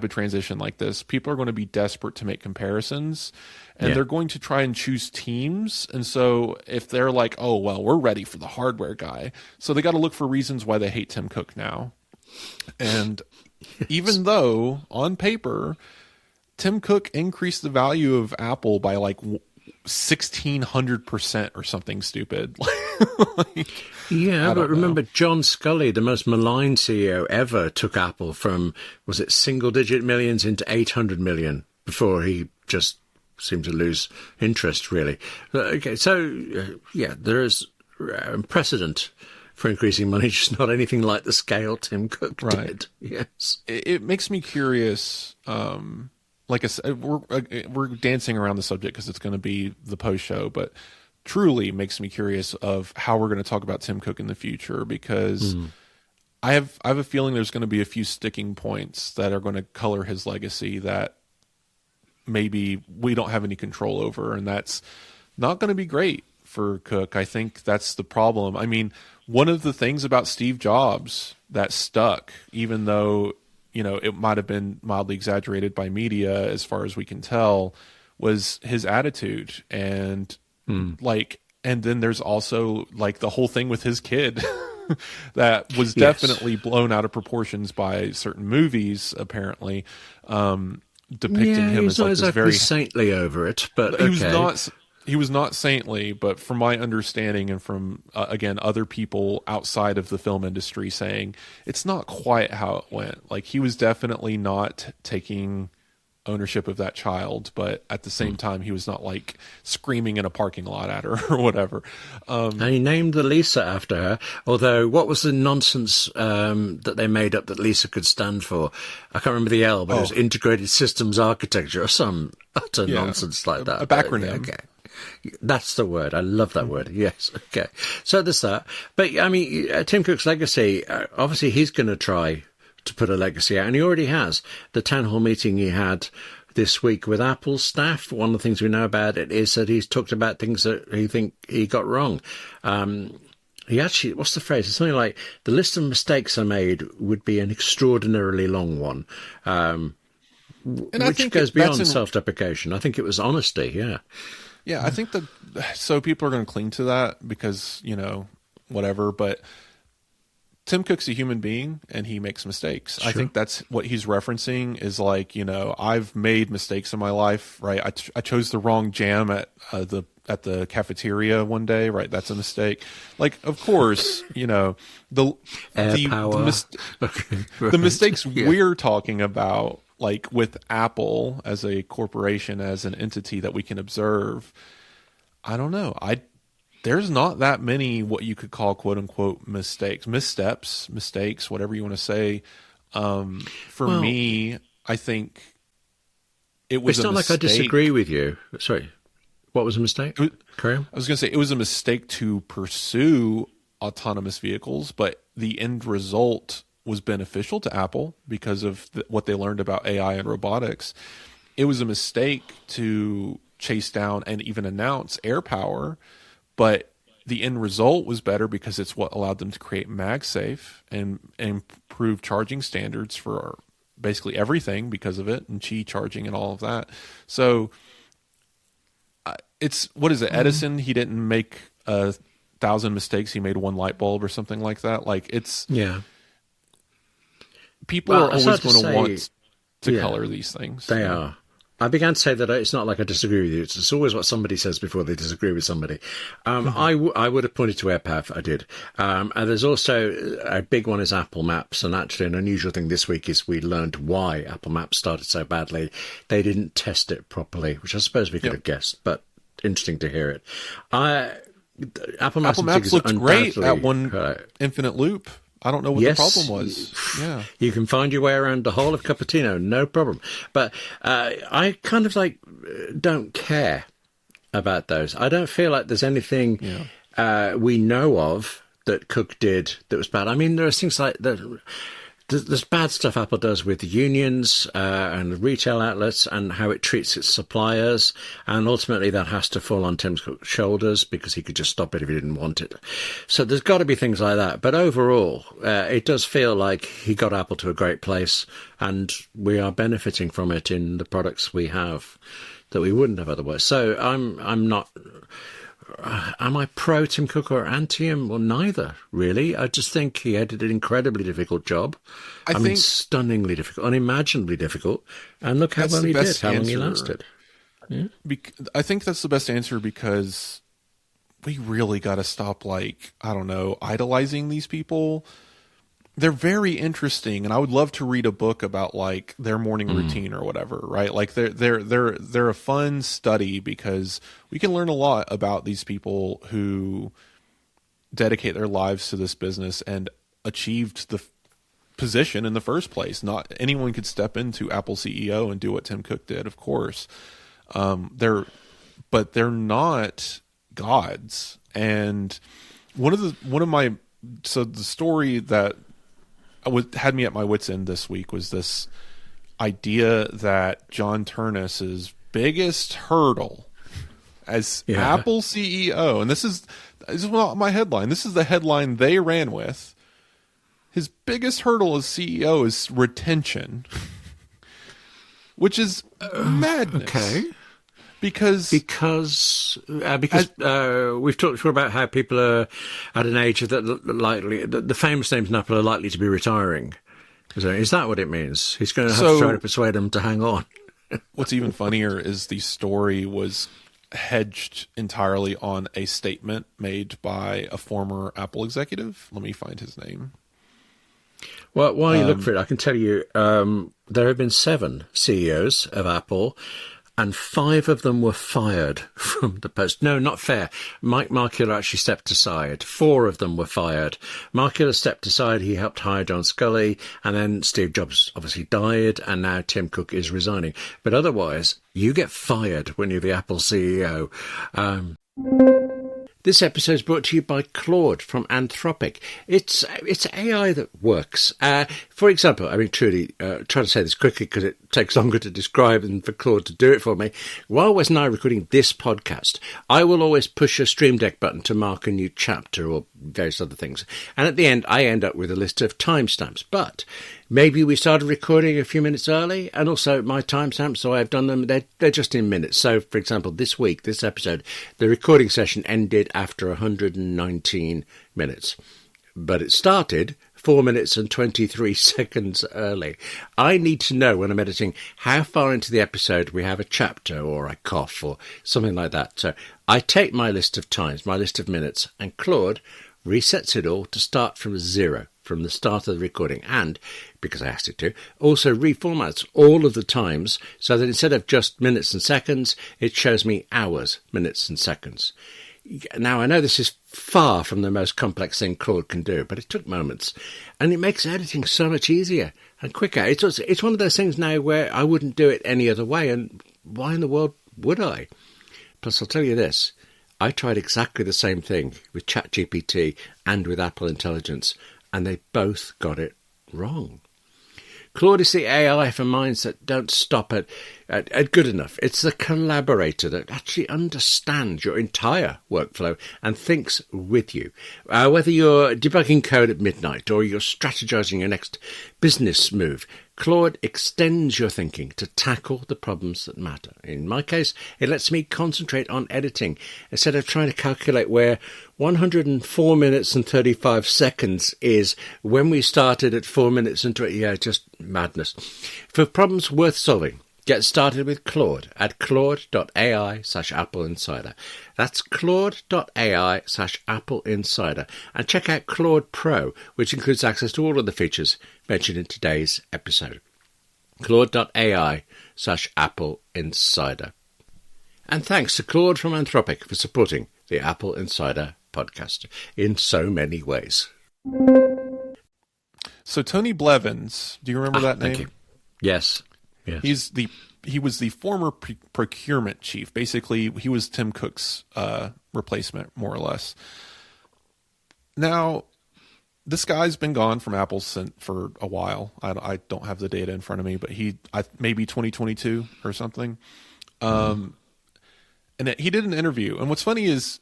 transition like this, people are going to be desperate to make comparisons, and they're going to try and choose teams. And so if they're like, oh, well, we're ready for the hardware guy, so they got to look for reasons why they hate Tim Cook now. And even though on paper, Tim Cook increased the value of Apple by like 1,600% or something stupid. But remember, John Sculley, the most maligned CEO ever, took Apple from, was it single-digit millions into 800 million before he just seemed to lose interest, really. Okay, so, there is precedent for increasing money, just not anything like the scale Tim Cook did. Yes. It makes me curious. Like I said, we're dancing around the subject because it's going to be the post show, but truly makes me curious of how we're going to talk about Tim Cook in the future, because I have a feeling there's going to be a few sticking points that are going to color his legacy that maybe we don't have any control over, and that's not going to be great for Cook. I think that's the problem. I mean, one of the things about Steve Jobs that stuck, even though it might have been mildly exaggerated by media as far as we can tell, was his attitude. And and then there's also like the whole thing with his kid that was definitely blown out of proportions by certain movies, apparently, depicting him as like this very saintly over it, but he was not saintly, but from my understanding and from, again, other people outside of the film industry saying it's not quite how it went. Like, he was definitely not taking ownership of that child, but at the same time, he was not like screaming in a parking lot at her or whatever. And he named the Lisa after her, although what was the nonsense that they made up that Lisa could stand for? I can't remember the L, but it was Integrated Systems Architecture or some utter nonsense like that. A backronym. Okay. That's the word. I love that word. Yes. Okay. So there's that. But, I mean, Tim Cook's legacy, obviously he's going to try to put a legacy out, and he already has. The town hall meeting he had this week with Apple staff, one of the things we know about it is that he's talked about things that he think he got wrong. He actually, what's the phrase? It's something like, the list of mistakes I made would be an extraordinarily long one, which goes beyond self-deprecation. I think it was honesty, Yeah, I think so people are going to cling to that because, whatever, but Tim Cook's a human being and he makes mistakes. Sure. I think that's what he's referencing is like, I've made mistakes in my life, right? I chose the wrong jam at the cafeteria one day, right? That's a mistake. Like, of course, the mistakes we're talking about, like with Apple as a corporation, as an entity that we can observe, I don't know. There's not that many what you could call quote unquote mistakes, missteps, mistakes, whatever you want to say. For me, I think it was. It's not like I disagree with you. Sorry, what was a mistake? Carry on. I was going to say it was a mistake to pursue autonomous vehicles, but the end result was beneficial to Apple because of what they learned about AI and robotics. It was a mistake to chase down and even announce AirPower, but the end result was better because it's what allowed them to create MagSafe and improve charging standards for basically everything because of it, and Qi charging and all of that. So it's, what is it? Edison, he didn't make 1,000 mistakes. He made one light bulb or something like that. Like, it's, people are always going to want to color these things. They are. I began to say that it's not like I disagree with you. It's always what somebody says before they disagree with somebody. I would have pointed to AirPath. I did. And there's also a big one is Apple Maps. And actually, an unusual thing this week is we learned why Apple Maps started so badly. They didn't test it properly, which I suppose we could have guessed, but interesting to hear it. Apple Maps looked great at one infinite loop. I don't know what the problem was. Yeah, you can find your way around the whole of Cupertino, no problem. But I kind of don't care about those. I don't feel like there's anything we know of that Cook did that was bad. I mean, there are things like there's bad stuff Apple does with the unions and retail outlets and how it treats its suppliers. And ultimately that has to fall on Tim Cook's shoulders because he could just stop it if he didn't want it. So there's got to be things like that. But overall, it does feel like he got Apple to a great place and we are benefiting from it in the products we have that we wouldn't have otherwise. So I'm not... am I pro Tim Cook or anti him? Well, neither, really. I just think he had an incredibly difficult job. I mean, stunningly difficult, unimaginably difficult. And look how well he did, how long he lasted. Yeah? I think that's the best answer because we really got to stop, idolizing these people. They're very interesting, and I would love to read a book about their morning routine or whatever, right? Like they're a fun study because we can learn a lot about these people who dedicate their lives to this business and achieved the position in the first place. Not anyone could step into Apple CEO and do what Tim Cook did, of course. They're not gods. And the story that had me at my wit's end this week was this idea that John Ternus's biggest hurdle as Apple CEO, and this is not my headline. This is the headline they ran with. His biggest hurdle as CEO is retention, which is madness. Okay. Because we've talked before about how people are at an age that the famous names in Apple are likely to be retiring. So is that what it means? He's going to have to try to persuade them to hang on. What's even funnier is the story was hedged entirely on a statement made by a former Apple executive. Let me find his name. Well, while you look for it, I can tell you there have been 7 CEOs of Apple, and 5 of them were fired from the post. No, not fair. Mike Markula actually stepped aside. 4 of them were fired. Markula stepped aside. He helped hire John Scully. And then Steve Jobs obviously died. And now Tim Cook is resigning. But otherwise, you get fired when you're the Apple CEO. This episode is brought to you by Claude from Anthropic. It's AI that works. For example, I mean, truly, try to say this quickly because it takes longer to describe than for Claude to do it for me. While Wes and I are recording this podcast, I will always push a Stream Deck button to mark a new chapter or various other things. And at the end, I end up with a list of timestamps. But maybe we started recording a few minutes early, and also my timestamps, so I've done them, they're just in minutes. So, for example, this week, this episode, the recording session ended after 119 minutes. But it started 4 minutes and 23 seconds early. I need to know when I'm editing how far into the episode we have a chapter or I cough or something like that. So I take my list of times, my list of minutes, and Claude resets it all to start from 0, from the start of the recording, and, because I asked it to, also reformats all of the times so that instead of just minutes and seconds, it shows me hours, minutes and seconds. Now, I know this is far from the most complex thing Claude can do, but it took moments, and it makes editing so much easier and quicker. It's one of those things now where I wouldn't do it any other way, and why in the world would I? Plus, I'll tell you this. I tried exactly the same thing with ChatGPT and with Apple Intelligence, and they both got it wrong. Claude is the AI for minds that don't stop at good enough. It's the collaborator that actually understands your entire workflow and thinks with you. Whether you're debugging code at midnight or you're strategizing your next business move, Claude extends your thinking to tackle the problems that matter. In my case, it lets me concentrate on editing instead of trying to calculate where 104 minutes and 35 seconds is when we started at 4 minutes and 20. Yeah, just madness. For problems worth solving, get started with Claude at claude.ai/AppleInsider. That's claude.ai/AppleInsider. And check out Claude Pro, which includes access to all of the features mentioned in today's episode. claude.ai/AppleInsider. And thanks to Claude from Anthropic for supporting the Apple Insider podcast in so many ways. So Tony Blevins, do you remember that name? Thank you. Yes. Yes. He was the former procurement chief. Basically, he was Tim Cook's replacement, more or less. Now, this guy's been gone from Apple for a while. I don't have the data in front of me, but maybe 2022 or something. And he did an interview. And what's funny is,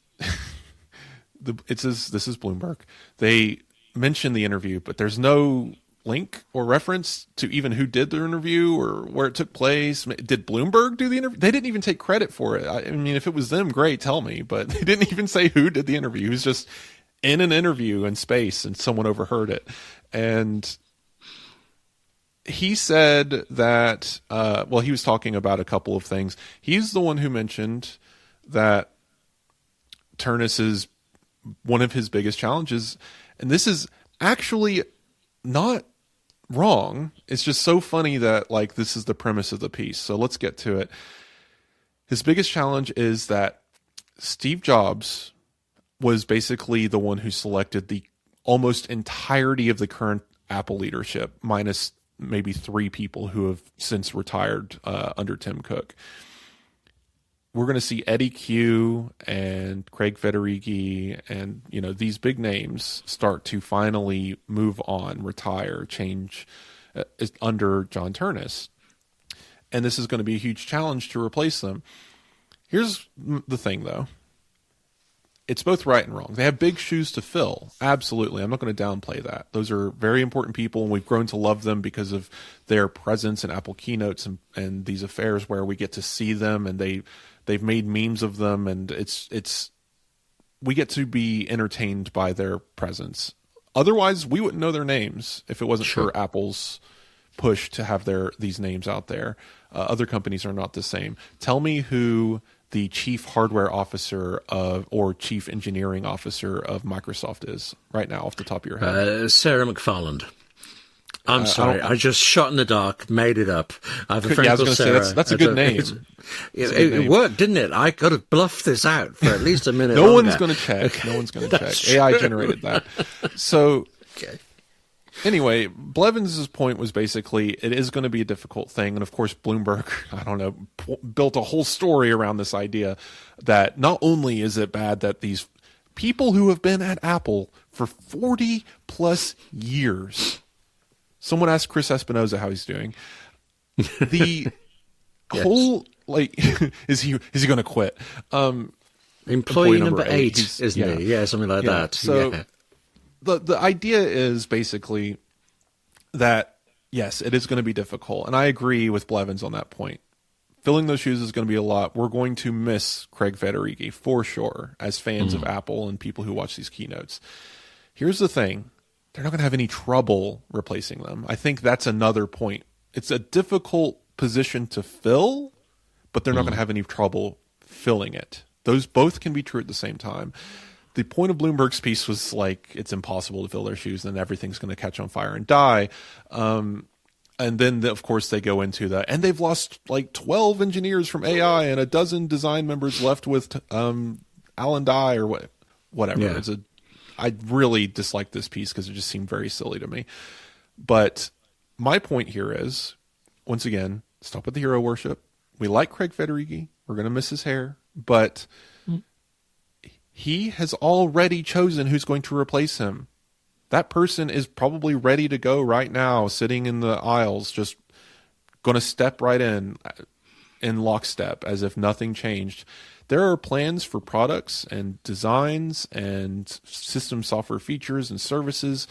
this is Bloomberg. They mention the interview, but there's no link or reference to even who did the interview or where it took place. Did Bloomberg do the interview? They didn't even take credit for it. I mean, if it was them, great, tell me. But they didn't even say who did the interview. He was just in an interview in space and someone overheard it. And he said that, he was talking about a couple of things. He's the one who mentioned that Ternus is one of his biggest challenges. And this is actually not wrong. It's just so funny that this is the premise of the piece. So let's get to it. His biggest challenge is that Steve Jobs was basically the one who selected the almost entirety of the current Apple leadership, minus maybe 3 people who have since retired under Tim Cook. We're going to see Eddie Q and Craig Federighi and, these big names start to finally move on, retire, change under John Ternus. And this is going to be a huge challenge to replace them. Here's the thing, though. It's both right and wrong. They have big shoes to fill. Absolutely. I'm not going to downplay that. Those are very important people, and we've grown to love them because of their presence in Apple keynotes and these affairs where we get to see them, and they've made memes of them, and we get to be entertained by their presence. Otherwise, we wouldn't know their names if it wasn't for Apple's push to have these names out there. Other companies are not the same. Tell me who the chief hardware officer or chief engineering officer of Microsoft is right now off the top of your head. Sarah McFarland. I'm sorry, I just shot in the dark, made it up. I have a friend called Sarah. That's a good name. It worked, didn't it? I got to bluff this out for at least a minute. No one's going to check. Okay. No one's going to check. True. AI generated that. So, anyway, Blevins' point was basically it is going to be a difficult thing. And of course, Bloomberg, built a whole story around this idea that not only is it bad that these people who have been at Apple for 40 plus years. Someone asked Chris Espinoza how he's doing. The whole is he going to quit? Employee number 8, isn't he? Yeah, something like that. So the idea is basically that yes, it is going to be difficult, and I agree with Blevins on that point. Filling those shoes is going to be a lot. We're going to miss Craig Federighi for sure as fans of Apple and people who watch these keynotes. Here's the thing. They're not going to have any trouble replacing them. I think that's another point. It's a difficult position to fill, but they're not going to have any trouble filling it. Those both can be true at the same time. The point of Bloomberg's piece was it's impossible to fill their shoes, and everything's going to catch on fire and die. And then, of course, they go into and they've lost 12 engineers from AI and a dozen design members left with Alan Dye or whatever. Yeah. I really dislike this piece because it just seemed very silly to me. But my point here is, once again, stop with the hero worship. We like Craig Federighi. We're going to miss his hair. But he has already chosen who's going to replace him. That person is probably ready to go right now, sitting in the aisles, just going to step right in. in lockstep as if nothing changed. There are plans for products and designs and system software features and services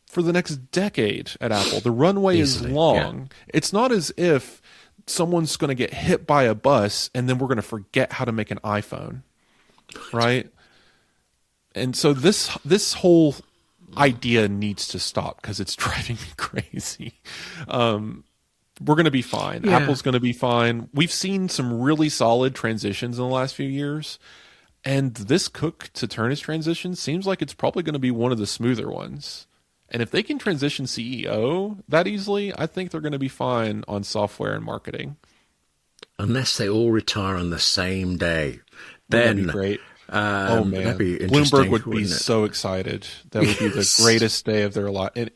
for the next decade at Apple. The runway is long. Yeah. It's not as if someone's going to get hit by a bus and then we're going to forget how to make an iPhone, right? And so this whole idea needs to stop because it's driving me crazy. We're going to be fine. Yeah. Apple's going to be fine. We've seen some really solid transitions in the last few years, and this Cook to Ternus transition seems like it's probably going to be one of the smoother ones. And if they can transition CEO that easily, I think they're going to be fine on software and marketing. Unless they all retire on the same day. Then that'd be great. Oh, man. That'd be interesting. Bloomberg would be so excited. That would be the greatest day of their life.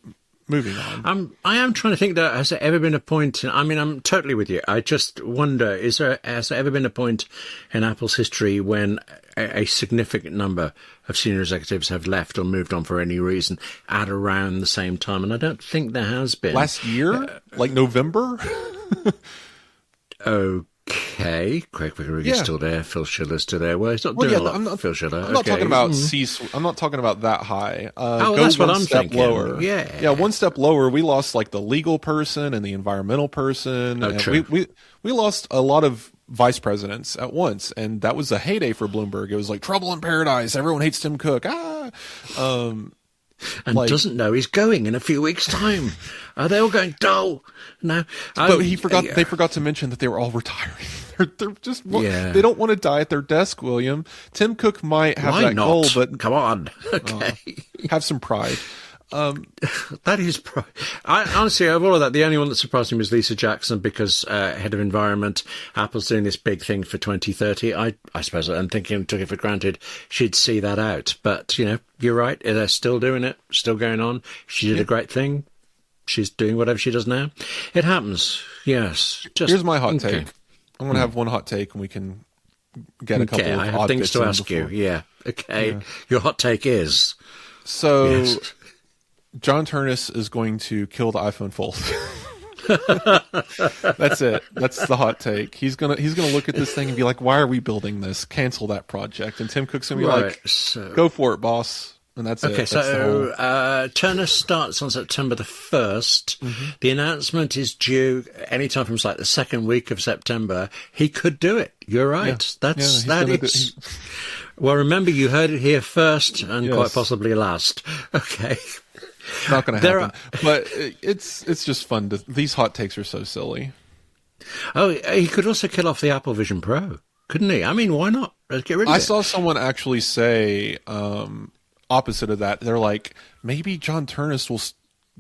Moving on. I am trying to think that has there ever been a point, I'm totally with you. I just wonder, has there ever been a point in Apple's history when a significant number of senior executives have left or moved on for any reason at around the same time? And I don't think there has been. Last year? Like November? Okay, Craig Vigorig's still there. Phil Schiller's still there. Well, he's not doing a lot. Phil Schiller. I'm not talking about I'm not talking about that high. That's what I'm thinking. Lower. Yeah, one step lower. We lost like the legal person and the environmental person. Oh, true. We lost a lot of vice presidents at once, and that was a heyday for Bloomberg. It was like trouble in paradise. Everyone hates Tim Cook. And doesn't know he's going in a few weeks' time. Are they all going dull? No, but he forgot. They forgot to mention that they were all retiring. They're just they don't want to die at their desk. William, Tim Cook might have that goal, but come on, okay, have some pride. That is honestly, of all of that, the only one that surprised me was Lisa Jackson because head of environment. Apple's doing this big thing for 2030. I suppose I'm thinking, took it for granted she'd see that out. But you're right. They're still doing it, still going on. She did a great thing. She's doing whatever she does now. It happens. Yes. Here's my hot take. I'm going to have one hot take, and we can get a couple of I have things to ask you. Yeah. Okay. Yeah. Your hot take is Yes. John Ternus is going to kill the iPhone Fold. That's it. That's the hot take. He's gonna look at this thing and be like, "Why are we building this? Cancel that project." And Tim Cook's gonna be like, "Go for it, boss." And that's it. Okay, so Ternus starts on September the 1st. Mm-hmm. The announcement is due anytime from the second week of September. He could do it. You're right. Yeah. Well, remember, you heard it here first and quite possibly last. Okay. Not going to happen. But it's just fun. These hot takes are so silly. Oh, he could also kill off the Apple Vision Pro, couldn't he? I mean, why not? Let's get rid of it. I saw someone actually say opposite of that. They're like, maybe John Ternus will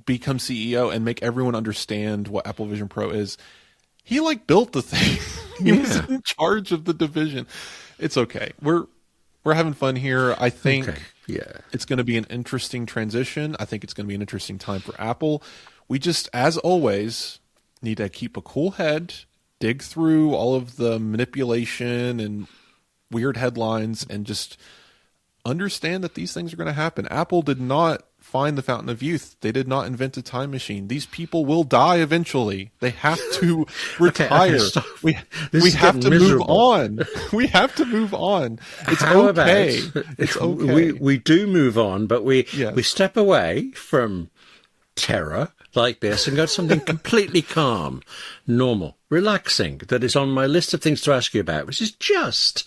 become CEO and make everyone understand what Apple Vision Pro is. He built the thing. He was in charge of the division. It's okay. We're having fun here. I think it's going to be an interesting transition. I think it's going to be an interesting time for Apple. We just, as always, need to keep a cool head, dig through all of the manipulation and weird headlines, and just understand that these things are going to happen. Apple did not find the fountain of youth. They did not invent a time machine. These people will die eventually. They have to retire. We have to move on. We have to move on. It's okay. It's okay. We do move on, but we step away from terror like this and go to something completely calm, normal, relaxing, that is on my list of things to ask you about, which is just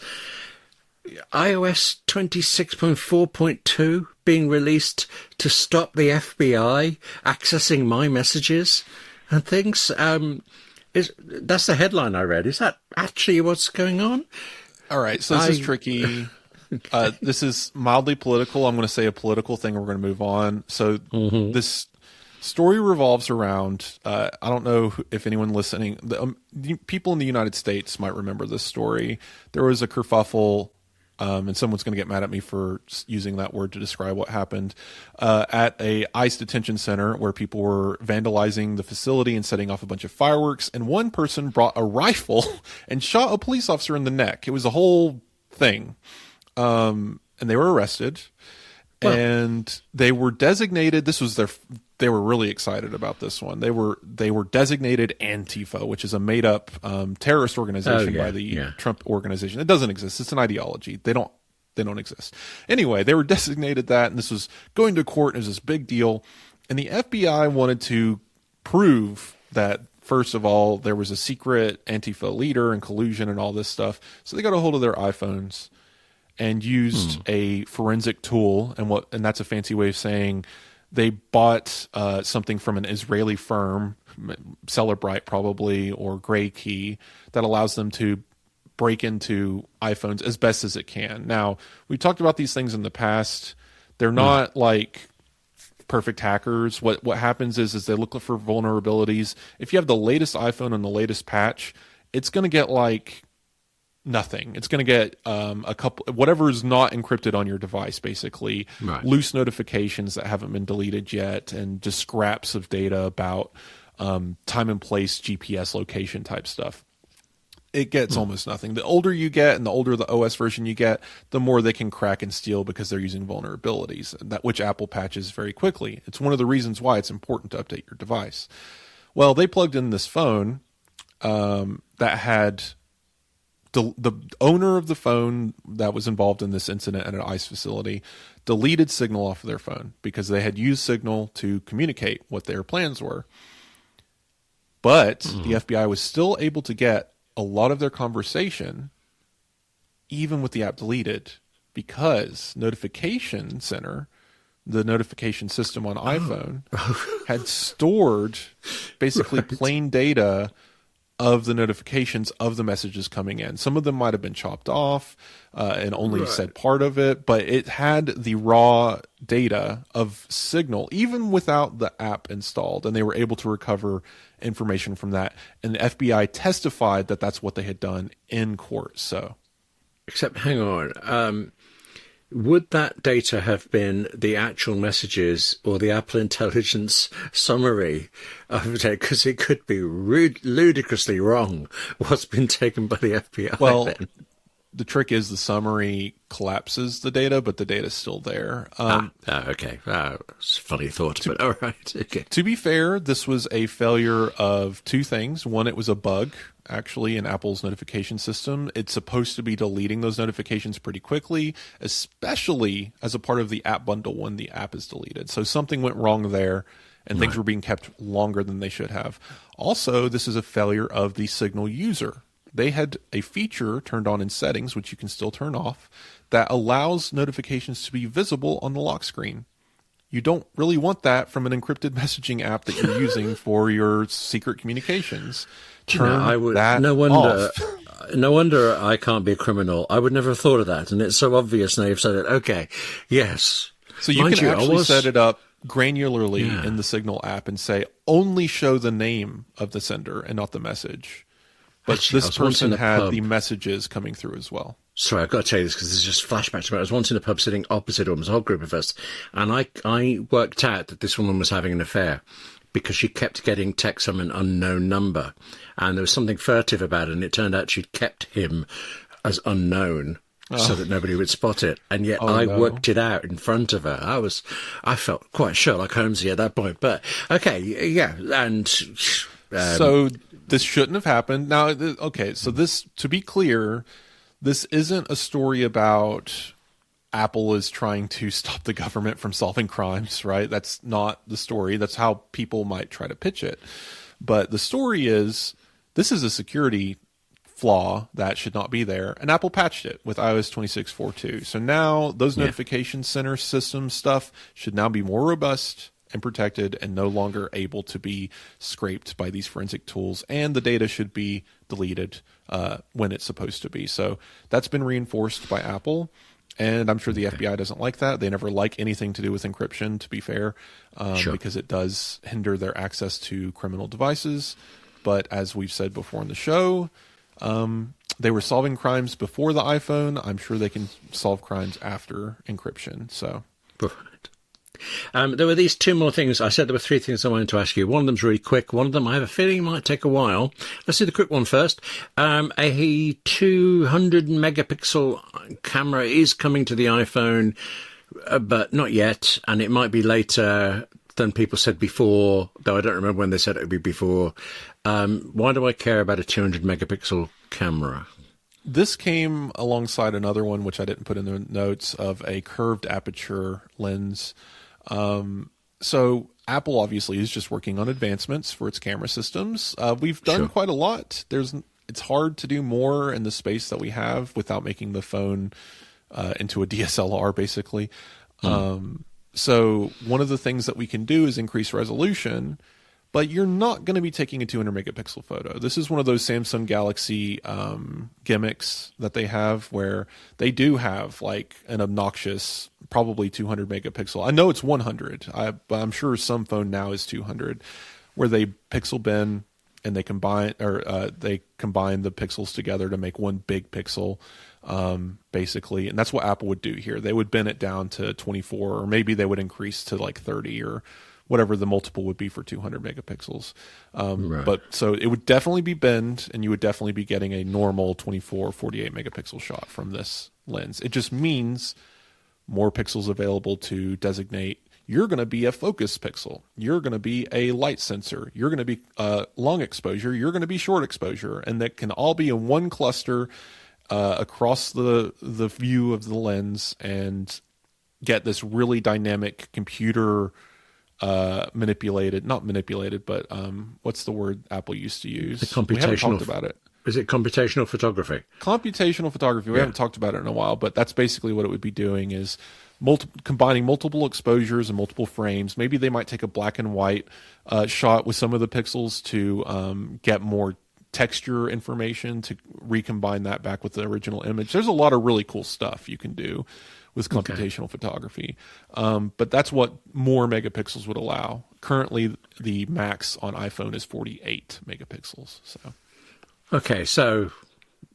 iOS 26.4.2 being released to stop the FBI accessing my messages and things. That's the headline I read. Is that actually what's going on? All right, so this is tricky. This is mildly political. I'm going to say a political thing, and we're going to move on. So this story revolves around, I don't know if anyone listening, people in the United States might remember this story. There was a kerfuffle, and someone's going to get mad at me for using that word to describe what happened, at a ICE detention center where people were vandalizing the facility and setting off a bunch of fireworks. And one person brought a rifle and shot a police officer in the neck. It was a whole thing. And they were arrested. Well, and they were designated, this was their they were really excited about this one. They were designated Antifa, which is a made up terrorist organization by the Trump organization. It doesn't exist. It's an ideology. They don't exist. Anyway, they were designated that, and this was going to court. And it was this big deal, and the FBI wanted to prove that, first of all, there was a secret Antifa leader and collusion and all this stuff. So they got a hold of their iPhones and used a forensic tool, and that's a fancy way of saying they bought something from an Israeli firm, Cellebrite probably, or Gray Key, that allows them to break into iPhones as best as it can. Now, we talked about these things in the past. They're not like perfect hackers. What happens is they look for vulnerabilities. If you have the latest iPhone and the latest patch, it's going to get like nothing. It's going to get a couple, whatever is not encrypted on your device, basically. Loose notifications that haven't been deleted yet, and just scraps of data about time and place, GPS location type stuff. It gets almost nothing. The older you get and the older the OS version you get, the more they can crack and steal because they're using vulnerabilities, which Apple patches very quickly. It's one of the reasons why it's important to update your device. Well, they plugged in this phone that had the owner of the phone that was involved in this incident at an ICE facility deleted Signal off of their phone because they had used Signal to communicate what their plans were. But the FBI was still able to get a lot of their conversation, even with the app deleted, because Notification Center, the notification system on iPhone, had stored basically plain data of the notifications of the messages coming in. Some of them might have been chopped off and only said part of it, but it had the raw data of Signal, even without the app installed, and they were able to recover information from that. And the FBI testified that that's what they had done in court. So, except, hang on. Would that data have been the actual messages or the Apple Intelligence summary of it? Because it could be ludicrously wrong what's been taken by the FBI. Well, the trick is the summary collapses the data, but the data's still there. Okay. It's a funny thought, but all right. Okay. To be fair, this was a failure of two things. One, it was a bug, actually, in Apple's notification system. It's supposed to be deleting those notifications pretty quickly, especially as a part of the app bundle when the app is deleted. So something went wrong there, and things were being kept longer than they should have. Also, this is a failure of the Signal user. They had a feature turned on in settings, which you can still turn off, that allows notifications to be visible on the lock screen. You don't really want that from an encrypted messaging app that you're using for your secret communications. Turn that off. No wonder I can't be a criminal. I would never have thought of that, and it's so obvious now you've said it. Okay, yes. So you can actually set it up granularly in the Signal app and say, only show the name of the sender and not the message. But actually, this person had the messages coming through as well. Sorry, I've got to tell you this because this is just flashback to me. I was once in a pub sitting opposite almost a whole group of us, and I worked out that this woman was having an affair because she kept getting texts from an unknown number, and there was something furtive about it, and it turned out she'd kept him as unknown so that nobody would spot it. And yet I worked it out in front of her. I felt quite Sherlock Holmesy at that point. But okay, yeah, and so this shouldn't have happened. Now, okay, so this, to be clear, this isn't a story about Apple is trying to stop the government from solving crimes, right? That's not the story. That's how people might try to pitch it. But the story is, this is a security flaw that should not be there, and Apple patched it with iOS 26.4.2. So now those notification center system stuff should now be more robust and protected and no longer able to be scraped by these forensic tools, and the data should be deleted when it's supposed to be. So that's been reinforced by Apple, and I'm sure the FBI doesn't like that. They never like anything to do with encryption, to be fair, because it does hinder their access to criminal devices. But as we've said before in the show, they were solving crimes before the iPhone. I'm sure they can solve crimes after encryption. So. There were these two more things. I said there were three things I wanted to ask you. One of them's really quick. One of them I have a feeling might take a while. Let's do the quick one first. A 200 megapixel camera is coming to the iPhone, but not yet, and it might be later than people said before, though I don't remember when they said it would be before. Why do I care about a 200 megapixel camera? This came alongside another one, which I didn't put in the notes, of a curved aperture lens. So Apple obviously is just working on advancements for its camera systems. We've done quite a lot. It's hard to do more in the space that we have without making the phone into a DSLR, basically. So one of the things that we can do is increase resolution, but you're not going to be taking a 200 megapixel photo. This is one of those Samsung Galaxy gimmicks that they have, where they do have like an obnoxious, probably 200 megapixel. I know it's 100, but I'm sure some phone now is 200, where they pixel bin and they combine the pixels together to make one big pixel, basically. And that's what Apple would do here. They would bin it down to 24, or maybe they would increase to like 30 or whatever the multiple would be for 200 megapixels. But so it would definitely be binned, and you would definitely be getting a normal 24, 48 megapixel shot from this lens. It just means more pixels available to designate you're going to be a focus pixel. You're going to be a light sensor. You're going to be long exposure. You're going to be short exposure. And that can all be in one cluster across the view of the lens, and get this really dynamic computer not manipulated, but what's the word Apple used to use? The computational. We haven't talked about it. Is it computational photography? Computational photography. We haven't talked about it in a while, but that's basically what it would be doing, is combining multiple exposures and multiple frames. Maybe they might take a black and white shot with some of the pixels to get more texture information, to recombine that back with the original image. There's a lot of really cool stuff you can do with computational photography. But that's what more megapixels would allow. Currently, the max on iPhone is 48 megapixels. Okay, so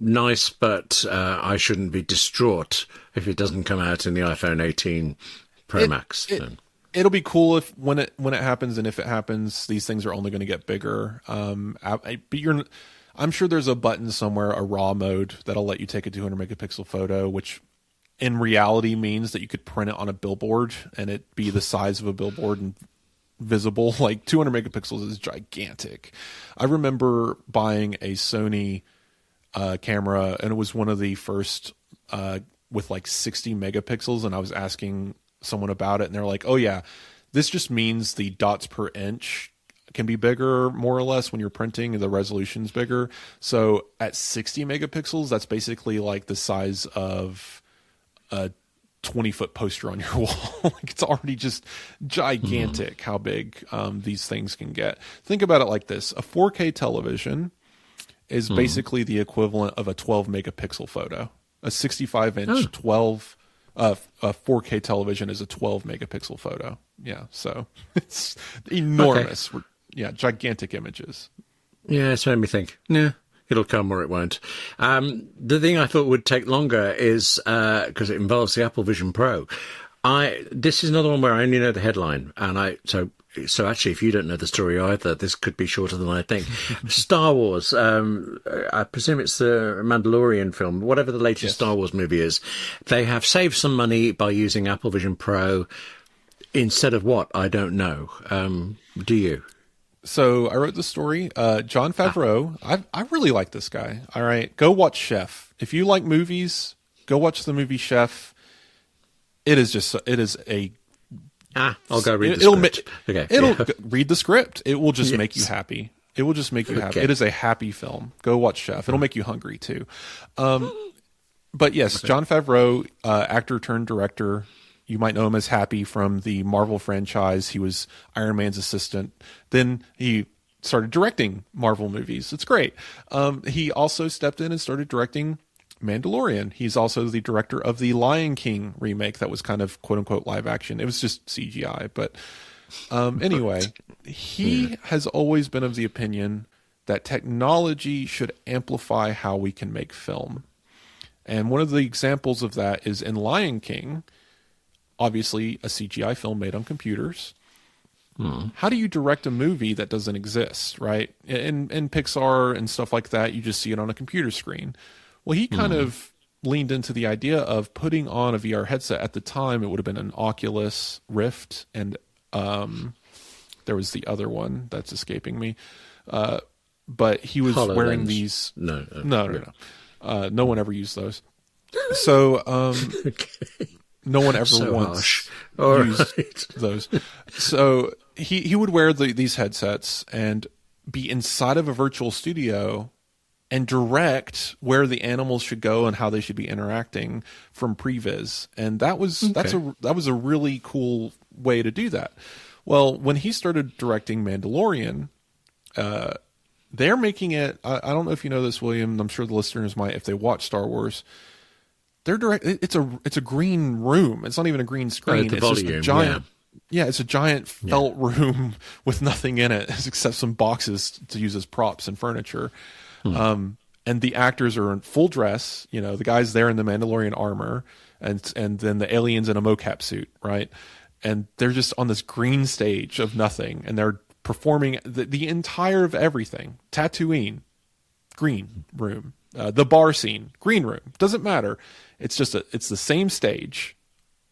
nice, but I shouldn't be distraught if it doesn't come out in the iPhone 18 Pro Max. It'll be cool if when it happens, and if it happens, these things are only going to get bigger. But I'm sure there's a button somewhere, a RAW mode, that'll let you take a 200 megapixel photo, which in reality means that you could print it on a billboard and it be the size of a billboard and visible. Like 200 megapixels is gigantic. I remember buying a Sony camera, and it was one of the first with like 60 megapixels, and I was asking someone about it, and they're like, oh yeah, this just means the dots per inch can be bigger, more or less, when you're printing, the resolution's bigger. So at 60 megapixels, that's basically like the size of a 20-foot poster on your wall. Like, it's already just gigantic how big these things can get. Think about it like this. A 4K television is basically the equivalent of a 12 megapixel photo. A 65-inch 4K television is a 12 megapixel photo. Yeah, so it's enormous. Okay. Yeah, gigantic images. Yeah, it's made me think, it'll come or it won't. The thing I thought would take longer is, because it involves the Apple Vision Pro, this is another one where I only know the headline, and so actually, if you don't know the story either, this could be shorter than I think. Star Wars, I presume it's the Mandalorian film, whatever the latest Star Wars movie is. They have saved some money by using Apple Vision Pro instead of what? I don't know. Do you? So I wrote the story. Jon Favreau, I really like this guy. All right, go watch Chef. If you like movies, go watch the movie Chef. It is a I'll go read the script. Read the script. It will just make you happy. It will just make you happy. It is a happy film. Go watch Chef. It'll make you hungry too. But yes, Jon Favreau, actor turned director. You might know him as Happy from the Marvel franchise. He was Iron Man's assistant. Then he started directing Marvel movies. It's great. He also stepped in and started directing Mandalorian. He's also the director of the Lion King remake that was kind of quote-unquote live action. It was just CGI. But anyway, he has always been of the opinion that technology should amplify how we can make film. And one of the examples of that is in Lion King, obviously a CGI film made on computers. How do you direct a movie that doesn't exist, right? In Pixar and stuff like that, you just see it on a computer screen. Well, he kind of leaned into the idea of putting on a VR headset. At the time, it would have been an Oculus Rift, and There was the other one that's escaping me. But he was wearing these. No. No one ever used those. So, Okay. no one ever once used those. So he would wear these headsets and be inside of a virtual studio and direct where the animals should go and how they should be interacting from previs. And that was a really cool way to do that. Well, when he started directing Mandalorian, they're making it. I don't know if you know this, William. I'm sure the listeners might if they watch Star Wars. It's a green room. It's not even a green screen. The it's volume, just a giant. Yeah, it's a giant felt room with nothing in it except some boxes to use as props and furniture. And the actors are in full dress. You know, the guy's there in the Mandalorian armor, and then the aliens in a mocap suit, right? And they're just on this green stage of nothing, and they're performing the entire of everything. Tatooine, green room. The bar scene, green room. Doesn't matter. It's just it's the same stage.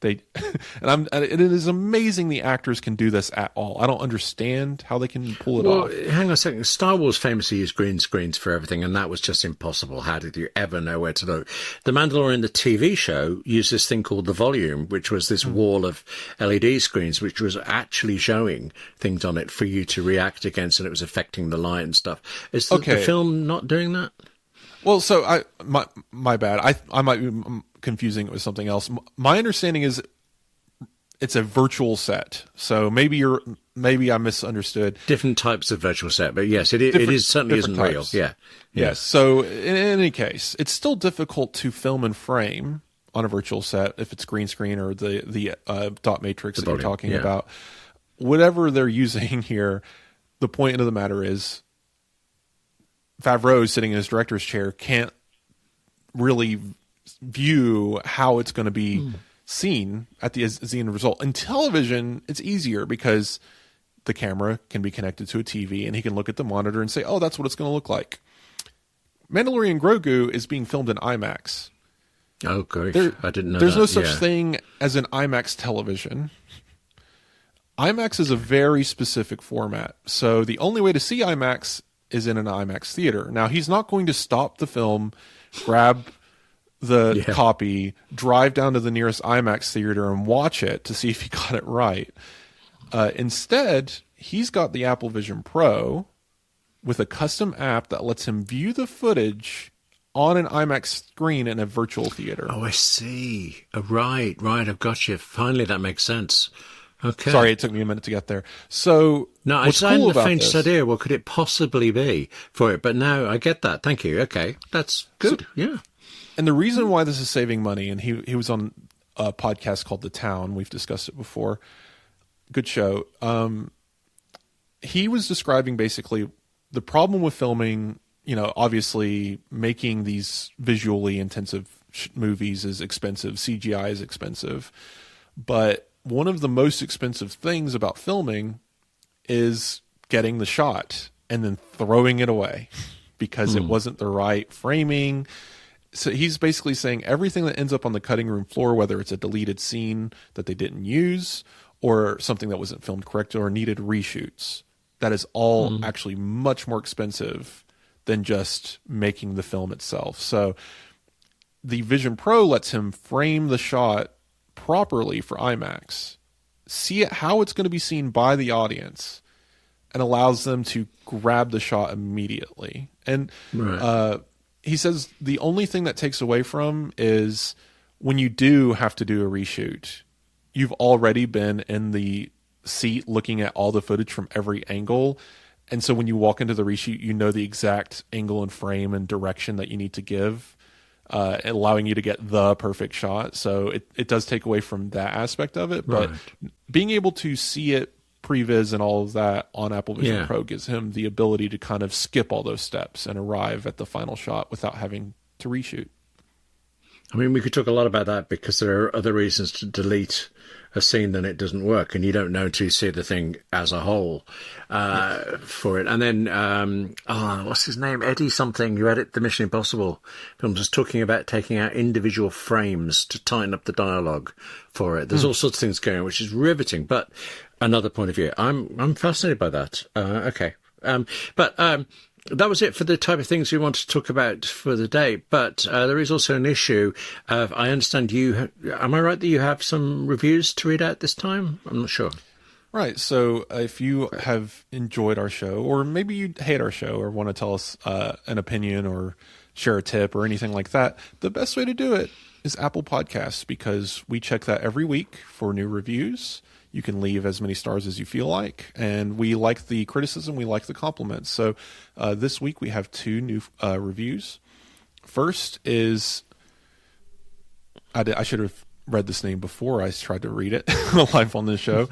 It is amazing the actors can do this at all. I don't understand how they can pull it off. Hang on a second. Star Wars famously used green screens for everything, and that was just impossible. How did you ever know where to look? The Mandalorian, the TV show, used this thing called the volume, which was this wall of LED screens, which was actually showing things on it for you to react against, and it was affecting the light and stuff. Is the film not doing that? Well, so my bad. I might be confusing it with something else. My understanding is it's a virtual set. So maybe I misunderstood. Different types of virtual set, but yes, it is certainly isn't types. real. Yeah. Yes. So in any case, it's still difficult to film and frame on a virtual set if it's green screen or the dot matrix that you're talking about. Whatever they're using here, the point of the matter is Favreau, sitting in his director's chair, can't really view how it's going to be seen at the end result. In television, it's easier because the camera can be connected to a TV and he can look at the monitor and say, oh, that's what it's going to look like. Mandalorian Grogu is being filmed in IMAX. Oh, great. I didn't know there's that. No such thing as an IMAX television. IMAX is a very specific format. So the only way to see IMAX is in an IMAX theater. Now, he's not going to stop the film, grab the copy, drive down to the nearest IMAX theater and watch it to see if he got it right. Instead, he's got the Apple Vision Pro with a custom app that lets him view the footage on an IMAX screen in a virtual theater. Oh, I see. Right. I've got you. Finally, that makes sense. Okay. Sorry, it took me a minute to get there. So, no, what's I had cool the about faintest this, idea. What could it possibly be for it? But now I get that. Thank you. Okay, that's good. Yeah. And the reason why this is saving money, and he was on a podcast called The Town. We've discussed it before. Good show. He was describing basically the problem with filming. You know, obviously making these visually intensive movies is expensive. CGI is expensive, but one of the most expensive things about filming is getting the shot and then throwing it away because it wasn't the right framing. So he's basically saying everything that ends up on the cutting room floor, whether it's a deleted scene that they didn't use or something that wasn't filmed correctly or needed reshoots, that is all actually much more expensive than just making the film itself. So the Vision Pro lets him frame the shot properly for IMAX, see it how it's going to be seen by the audience, and allows them to grab the shot immediately. And he says the only thing that takes away from is when you do have to do a reshoot, you've already been in the seat looking at all the footage from every angle. And so when you walk into the reshoot, you know the exact angle and frame and direction that you need to give, allowing you to get the perfect shot. So it does take away from that aspect of it. But being able to see it previs and all of that on Apple Vision Pro gives him the ability to kind of skip all those steps and arrive at the final shot without having to reshoot. I mean, we could talk a lot about that because there are other reasons to delete a scene, then it doesn't work, and you don't know until you see the thing as a whole for it. And then, what's his name? Eddie something, who edit the Mission Impossible film, just talking about taking out individual frames to tighten up the dialogue for it. There's all sorts of things going on, which is riveting, but another point of view. I'm fascinated by that. Okay. That was it for the type of things we want to talk about for the day. But there is also an issue of, I understand am I right that you have some reviews to read out this time? I'm not sure. Right. So if you have enjoyed our show, or maybe you hate our show or want to tell us an opinion or share a tip or anything like that, the best way to do it is Apple Podcasts, because we check that every week for new reviews. You can leave as many stars as you feel like, and we like the criticism, we like the compliments. So this week we have 2 new reviews. First is, I should have read this name before I tried to read it live on this show.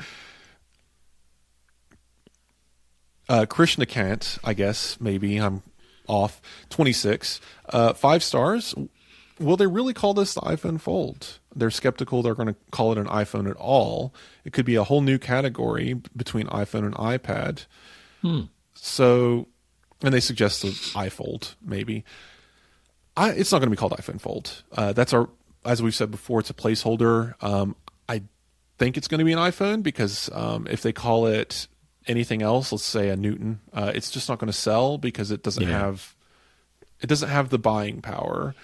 Krishnakant, I guess, maybe I'm off, 26, 5 stars. Will they really call this the iPhone Fold? They're skeptical they're going to call it an iPhone at all. It could be a whole new category between iPhone and iPad. So, and they suggest the iFold, maybe. It's not going to be called iPhone Fold. As we've said before, it's a placeholder. I think it's going to be an iPhone because if they call it anything else, let's say a Newton, it's just not going to sell because it doesn't have the buying power.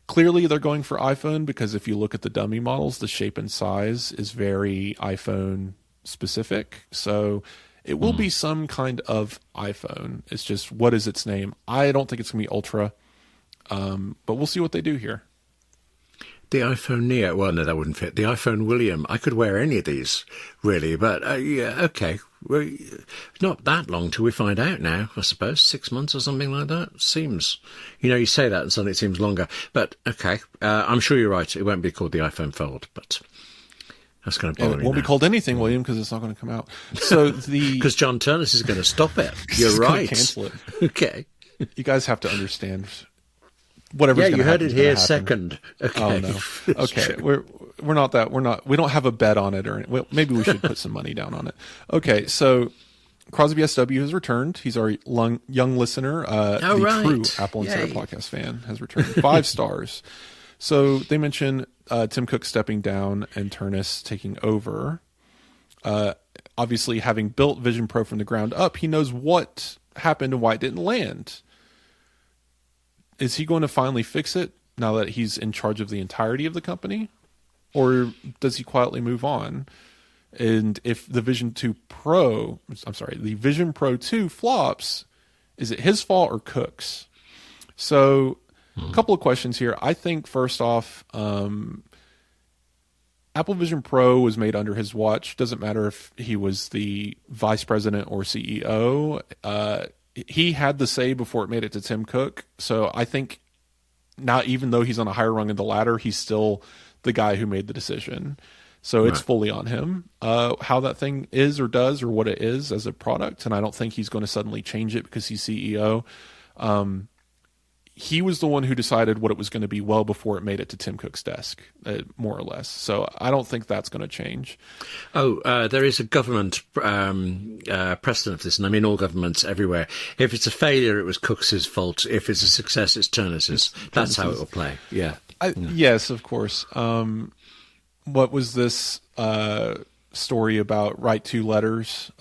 Clearly, they're going for iPhone because if you look at the dummy models, the shape and size is very iPhone specific. So it will be some kind of iPhone. It's just, what is its name? I don't think it's going to be Ultra, but we'll see what they do here. The iPhone Neo. Well, no, that wouldn't fit. The iPhone William. I could wear any of these, really. But, okay. Well, not that long till we find out now, I suppose. 6 months or something like that. Seems. You say that and suddenly it seems longer. But, okay. I'm sure you're right. It won't be called the iPhone Fold, but that's going to bother me. It won't be called anything, William, because it's not going to come out. So because John Ternus is going to stop it. You're right. Cancel it. Okay. You guys have to understand. Whatever's you heard it here second. Okay. Oh no. Okay. We don't have a bet on it, or maybe we should put some money down on it. Okay. So Crosby SW has returned. He's our young listener. True Apple Insider Podcast fan has returned. 5 stars. So they mention Tim Cook stepping down and Ternus taking over. Obviously, having built Vision Pro from the ground up, he knows what happened and why it didn't land. Is he going to finally fix it now that he's in charge of the entirety of the company? Or does he quietly move on? And if the Vision Pro 2 flops, is it his fault or Cook's? So a couple of questions here. I think first off, Apple Vision Pro was made under his watch. Doesn't matter if he was the vice president or CEO. He had the say before it made it to Tim Cook. So I think now, even though he's on a higher rung of the ladder, he's still the guy who made the decision. So it's fully on him, how that thing is or does or what it is as a product. And I don't think he's going to suddenly change it because he's CEO. He was the one who decided what it was going to be well before it made it to Tim Cook's desk, more or less. So I don't think that's going to change. There is a government precedent for this, and I mean all governments everywhere. If it's a failure, it was Cook's fault. If it's a success, it's Ternus's. That's how it will play. Yeah. Yes, of course. What was this story about write 2 letters?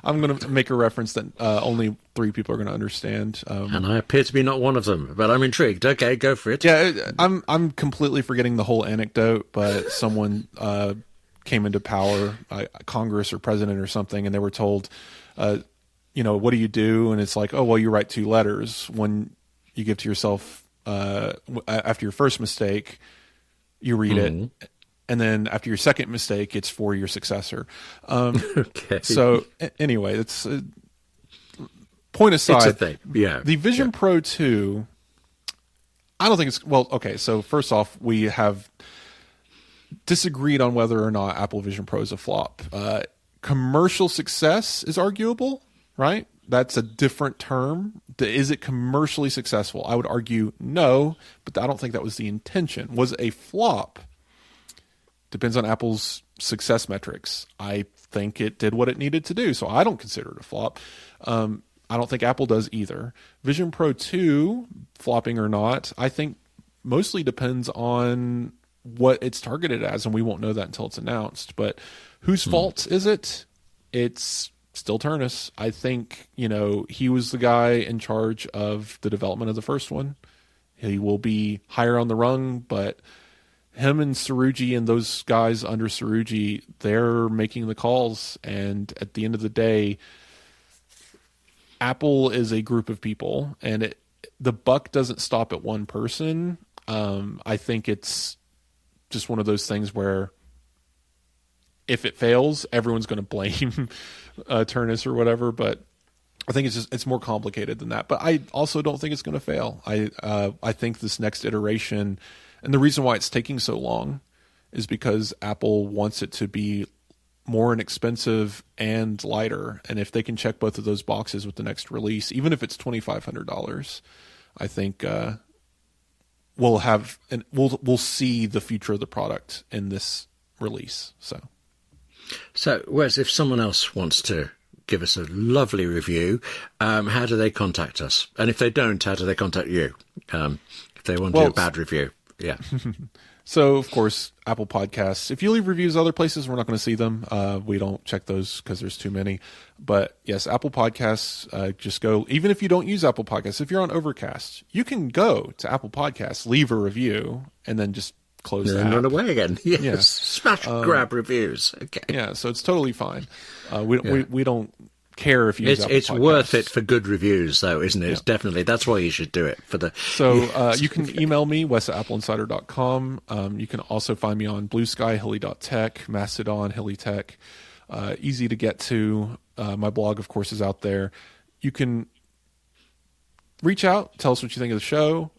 I'm going to make a reference that only 3 people are going to understand. And I appear to be not one of them, but I'm intrigued. Okay, go for it. Yeah, I'm completely forgetting the whole anecdote, but someone came into power, Congress or president or something, and they were told, what do you do? And it's like, oh, well, you write 2 letters. When you give to yourself after your first mistake, you read it. And then after your second mistake, it's for your successor. Okay. So anyway, it's point aside. It's a thing. Yeah. The Vision Pro 2, I don't think it's, well, okay. So first off, we have disagreed on whether or not Apple Vision Pro is a flop. Commercial success is arguable, right? That's a different term. Is it commercially successful? I would argue no, but I don't think that was the intention. Was it a flop? Depends on Apple's success metrics. I think it did what it needed to do, so I don't consider it a flop. I don't think Apple does either. Vision Pro 2, flopping or not, I think mostly depends on what it's targeted as, and we won't know that until it's announced. But whose fault is it? It's still Ternus. I think, he was the guy in charge of the development of the first one. He will be higher on the rung, but him and Srouji and those guys under Srouji, they're making the calls. And at the end of the day, Apple is a group of people, and the buck doesn't stop at one person. I think it's just one of those things where if it fails, everyone's going to blame Ternus or whatever. But I think it's more complicated than that. But I also don't think it's going to fail. I think this next iteration, and the reason why it's taking so long, is because Apple wants it to be more inexpensive and lighter. And if they can check both of those boxes with the next release, even if it's $2,500, I think we'll see the future of the product in this release. So Wes, if someone else wants to give us a lovely review, how do they contact us? And if they don't, how do they contact you? If they want to do a bad review, yeah. So, of course, Apple Podcasts. If you leave reviews other places, we're not going to see them. We don't check those because there's too many. But yes, Apple Podcasts, just go. Even if you don't use Apple Podcasts, if you're on Overcast, you can go to Apple Podcasts, leave a review, and then just close the app. And run away again. Yes. Yeah. Smash grab reviews. Okay. Yeah, so it's totally fine. We don't care if you use Apple It's Podcasts. worth it for good reviews, though, isn't it? Yeah. It's definitely, that's why you should do it. So you can email me, wes@appleinsider.com. You can also find me on Blue Sky, Hilly.tech, Mastodon, Hilly Tech. Easy to get to. My blog, of course, is out there. You can reach out, tell us what you think of the show.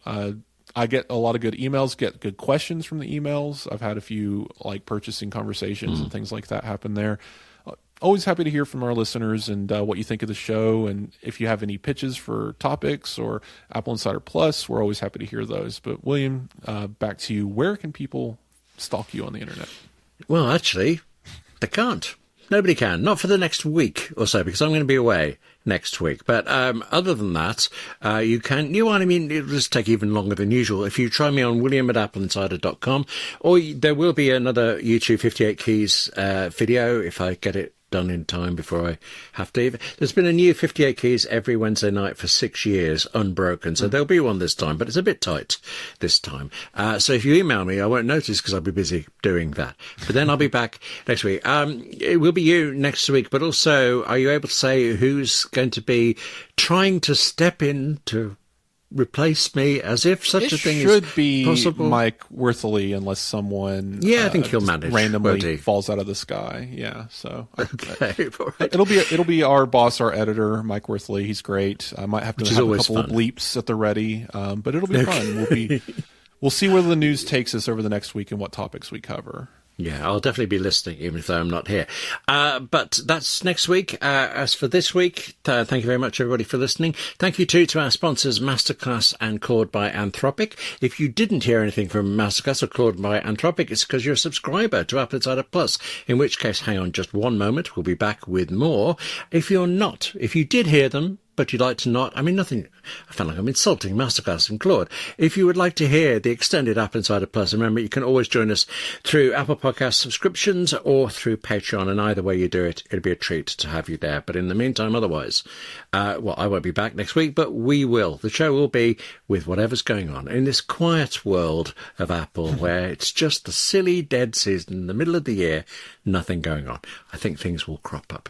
I get a lot of good emails, get good questions from the emails. I've had a few purchasing conversations and things like that happen there. Always happy to hear from our listeners and what you think of the show. And if you have any pitches for topics or Apple Insider Plus, we're always happy to hear those. But William, back to you. Where can people stalk you on the internet? Well, actually, they can't. Nobody can. Not for the next week or so, because I'm going to be away next week. But other than that, you can. It'll just take even longer than usual. If you try me on william@appleinsider.com, or there will be another YouTube 58 Keys video if I get it done in time before I have to. There's been a new 58 Keys every Wednesday night for 6 years, unbroken. So there'll be one this time, but it's a bit tight this time. So if you email me, I won't notice because I'll be busy doing that. But then I'll be back next week. It will be you next week, but also, are you able to say who's going to be trying to step in to replace me, as if such a thing is possible? It should be Mike Worthley, unless someone I think he'll manage randomly falls out of the sky. Yeah, so okay, all right. It'll be our boss, our editor, Mike Worthley. He's great. I might have to have a couple of bleeps at the ready, but it'll be fun. We'll see where the news takes us over the next week and what topics we cover. Yeah, I'll definitely be listening, even if I'm not here. But that's next week. As for this week, thank you very much, everybody, for listening. Thank you, too, to our sponsors, Masterclass and Claude by Anthropic. If you didn't hear anything from Masterclass or Claude by Anthropic, it's because you're a subscriber to Apple Insider Plus, in which case, hang on just one moment. We'll be back with more. If you're not, if you did hear them, but you'd like to not, I feel like I'm insulting Masterclass and Claude. If you would like to hear the extended Apple Insider Plus, remember, you can always join us through Apple Podcast subscriptions or through Patreon, and either way you do it, it'll be a treat to have you there. But in the meantime, otherwise, I won't be back next week, but we will. The show will be with whatever's going on in this quiet world of Apple, where it's just the silly dead season in the middle of the year, nothing going on. I think things will crop up.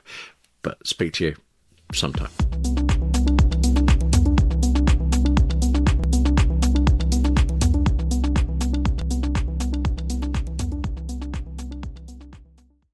But speak to you sometime.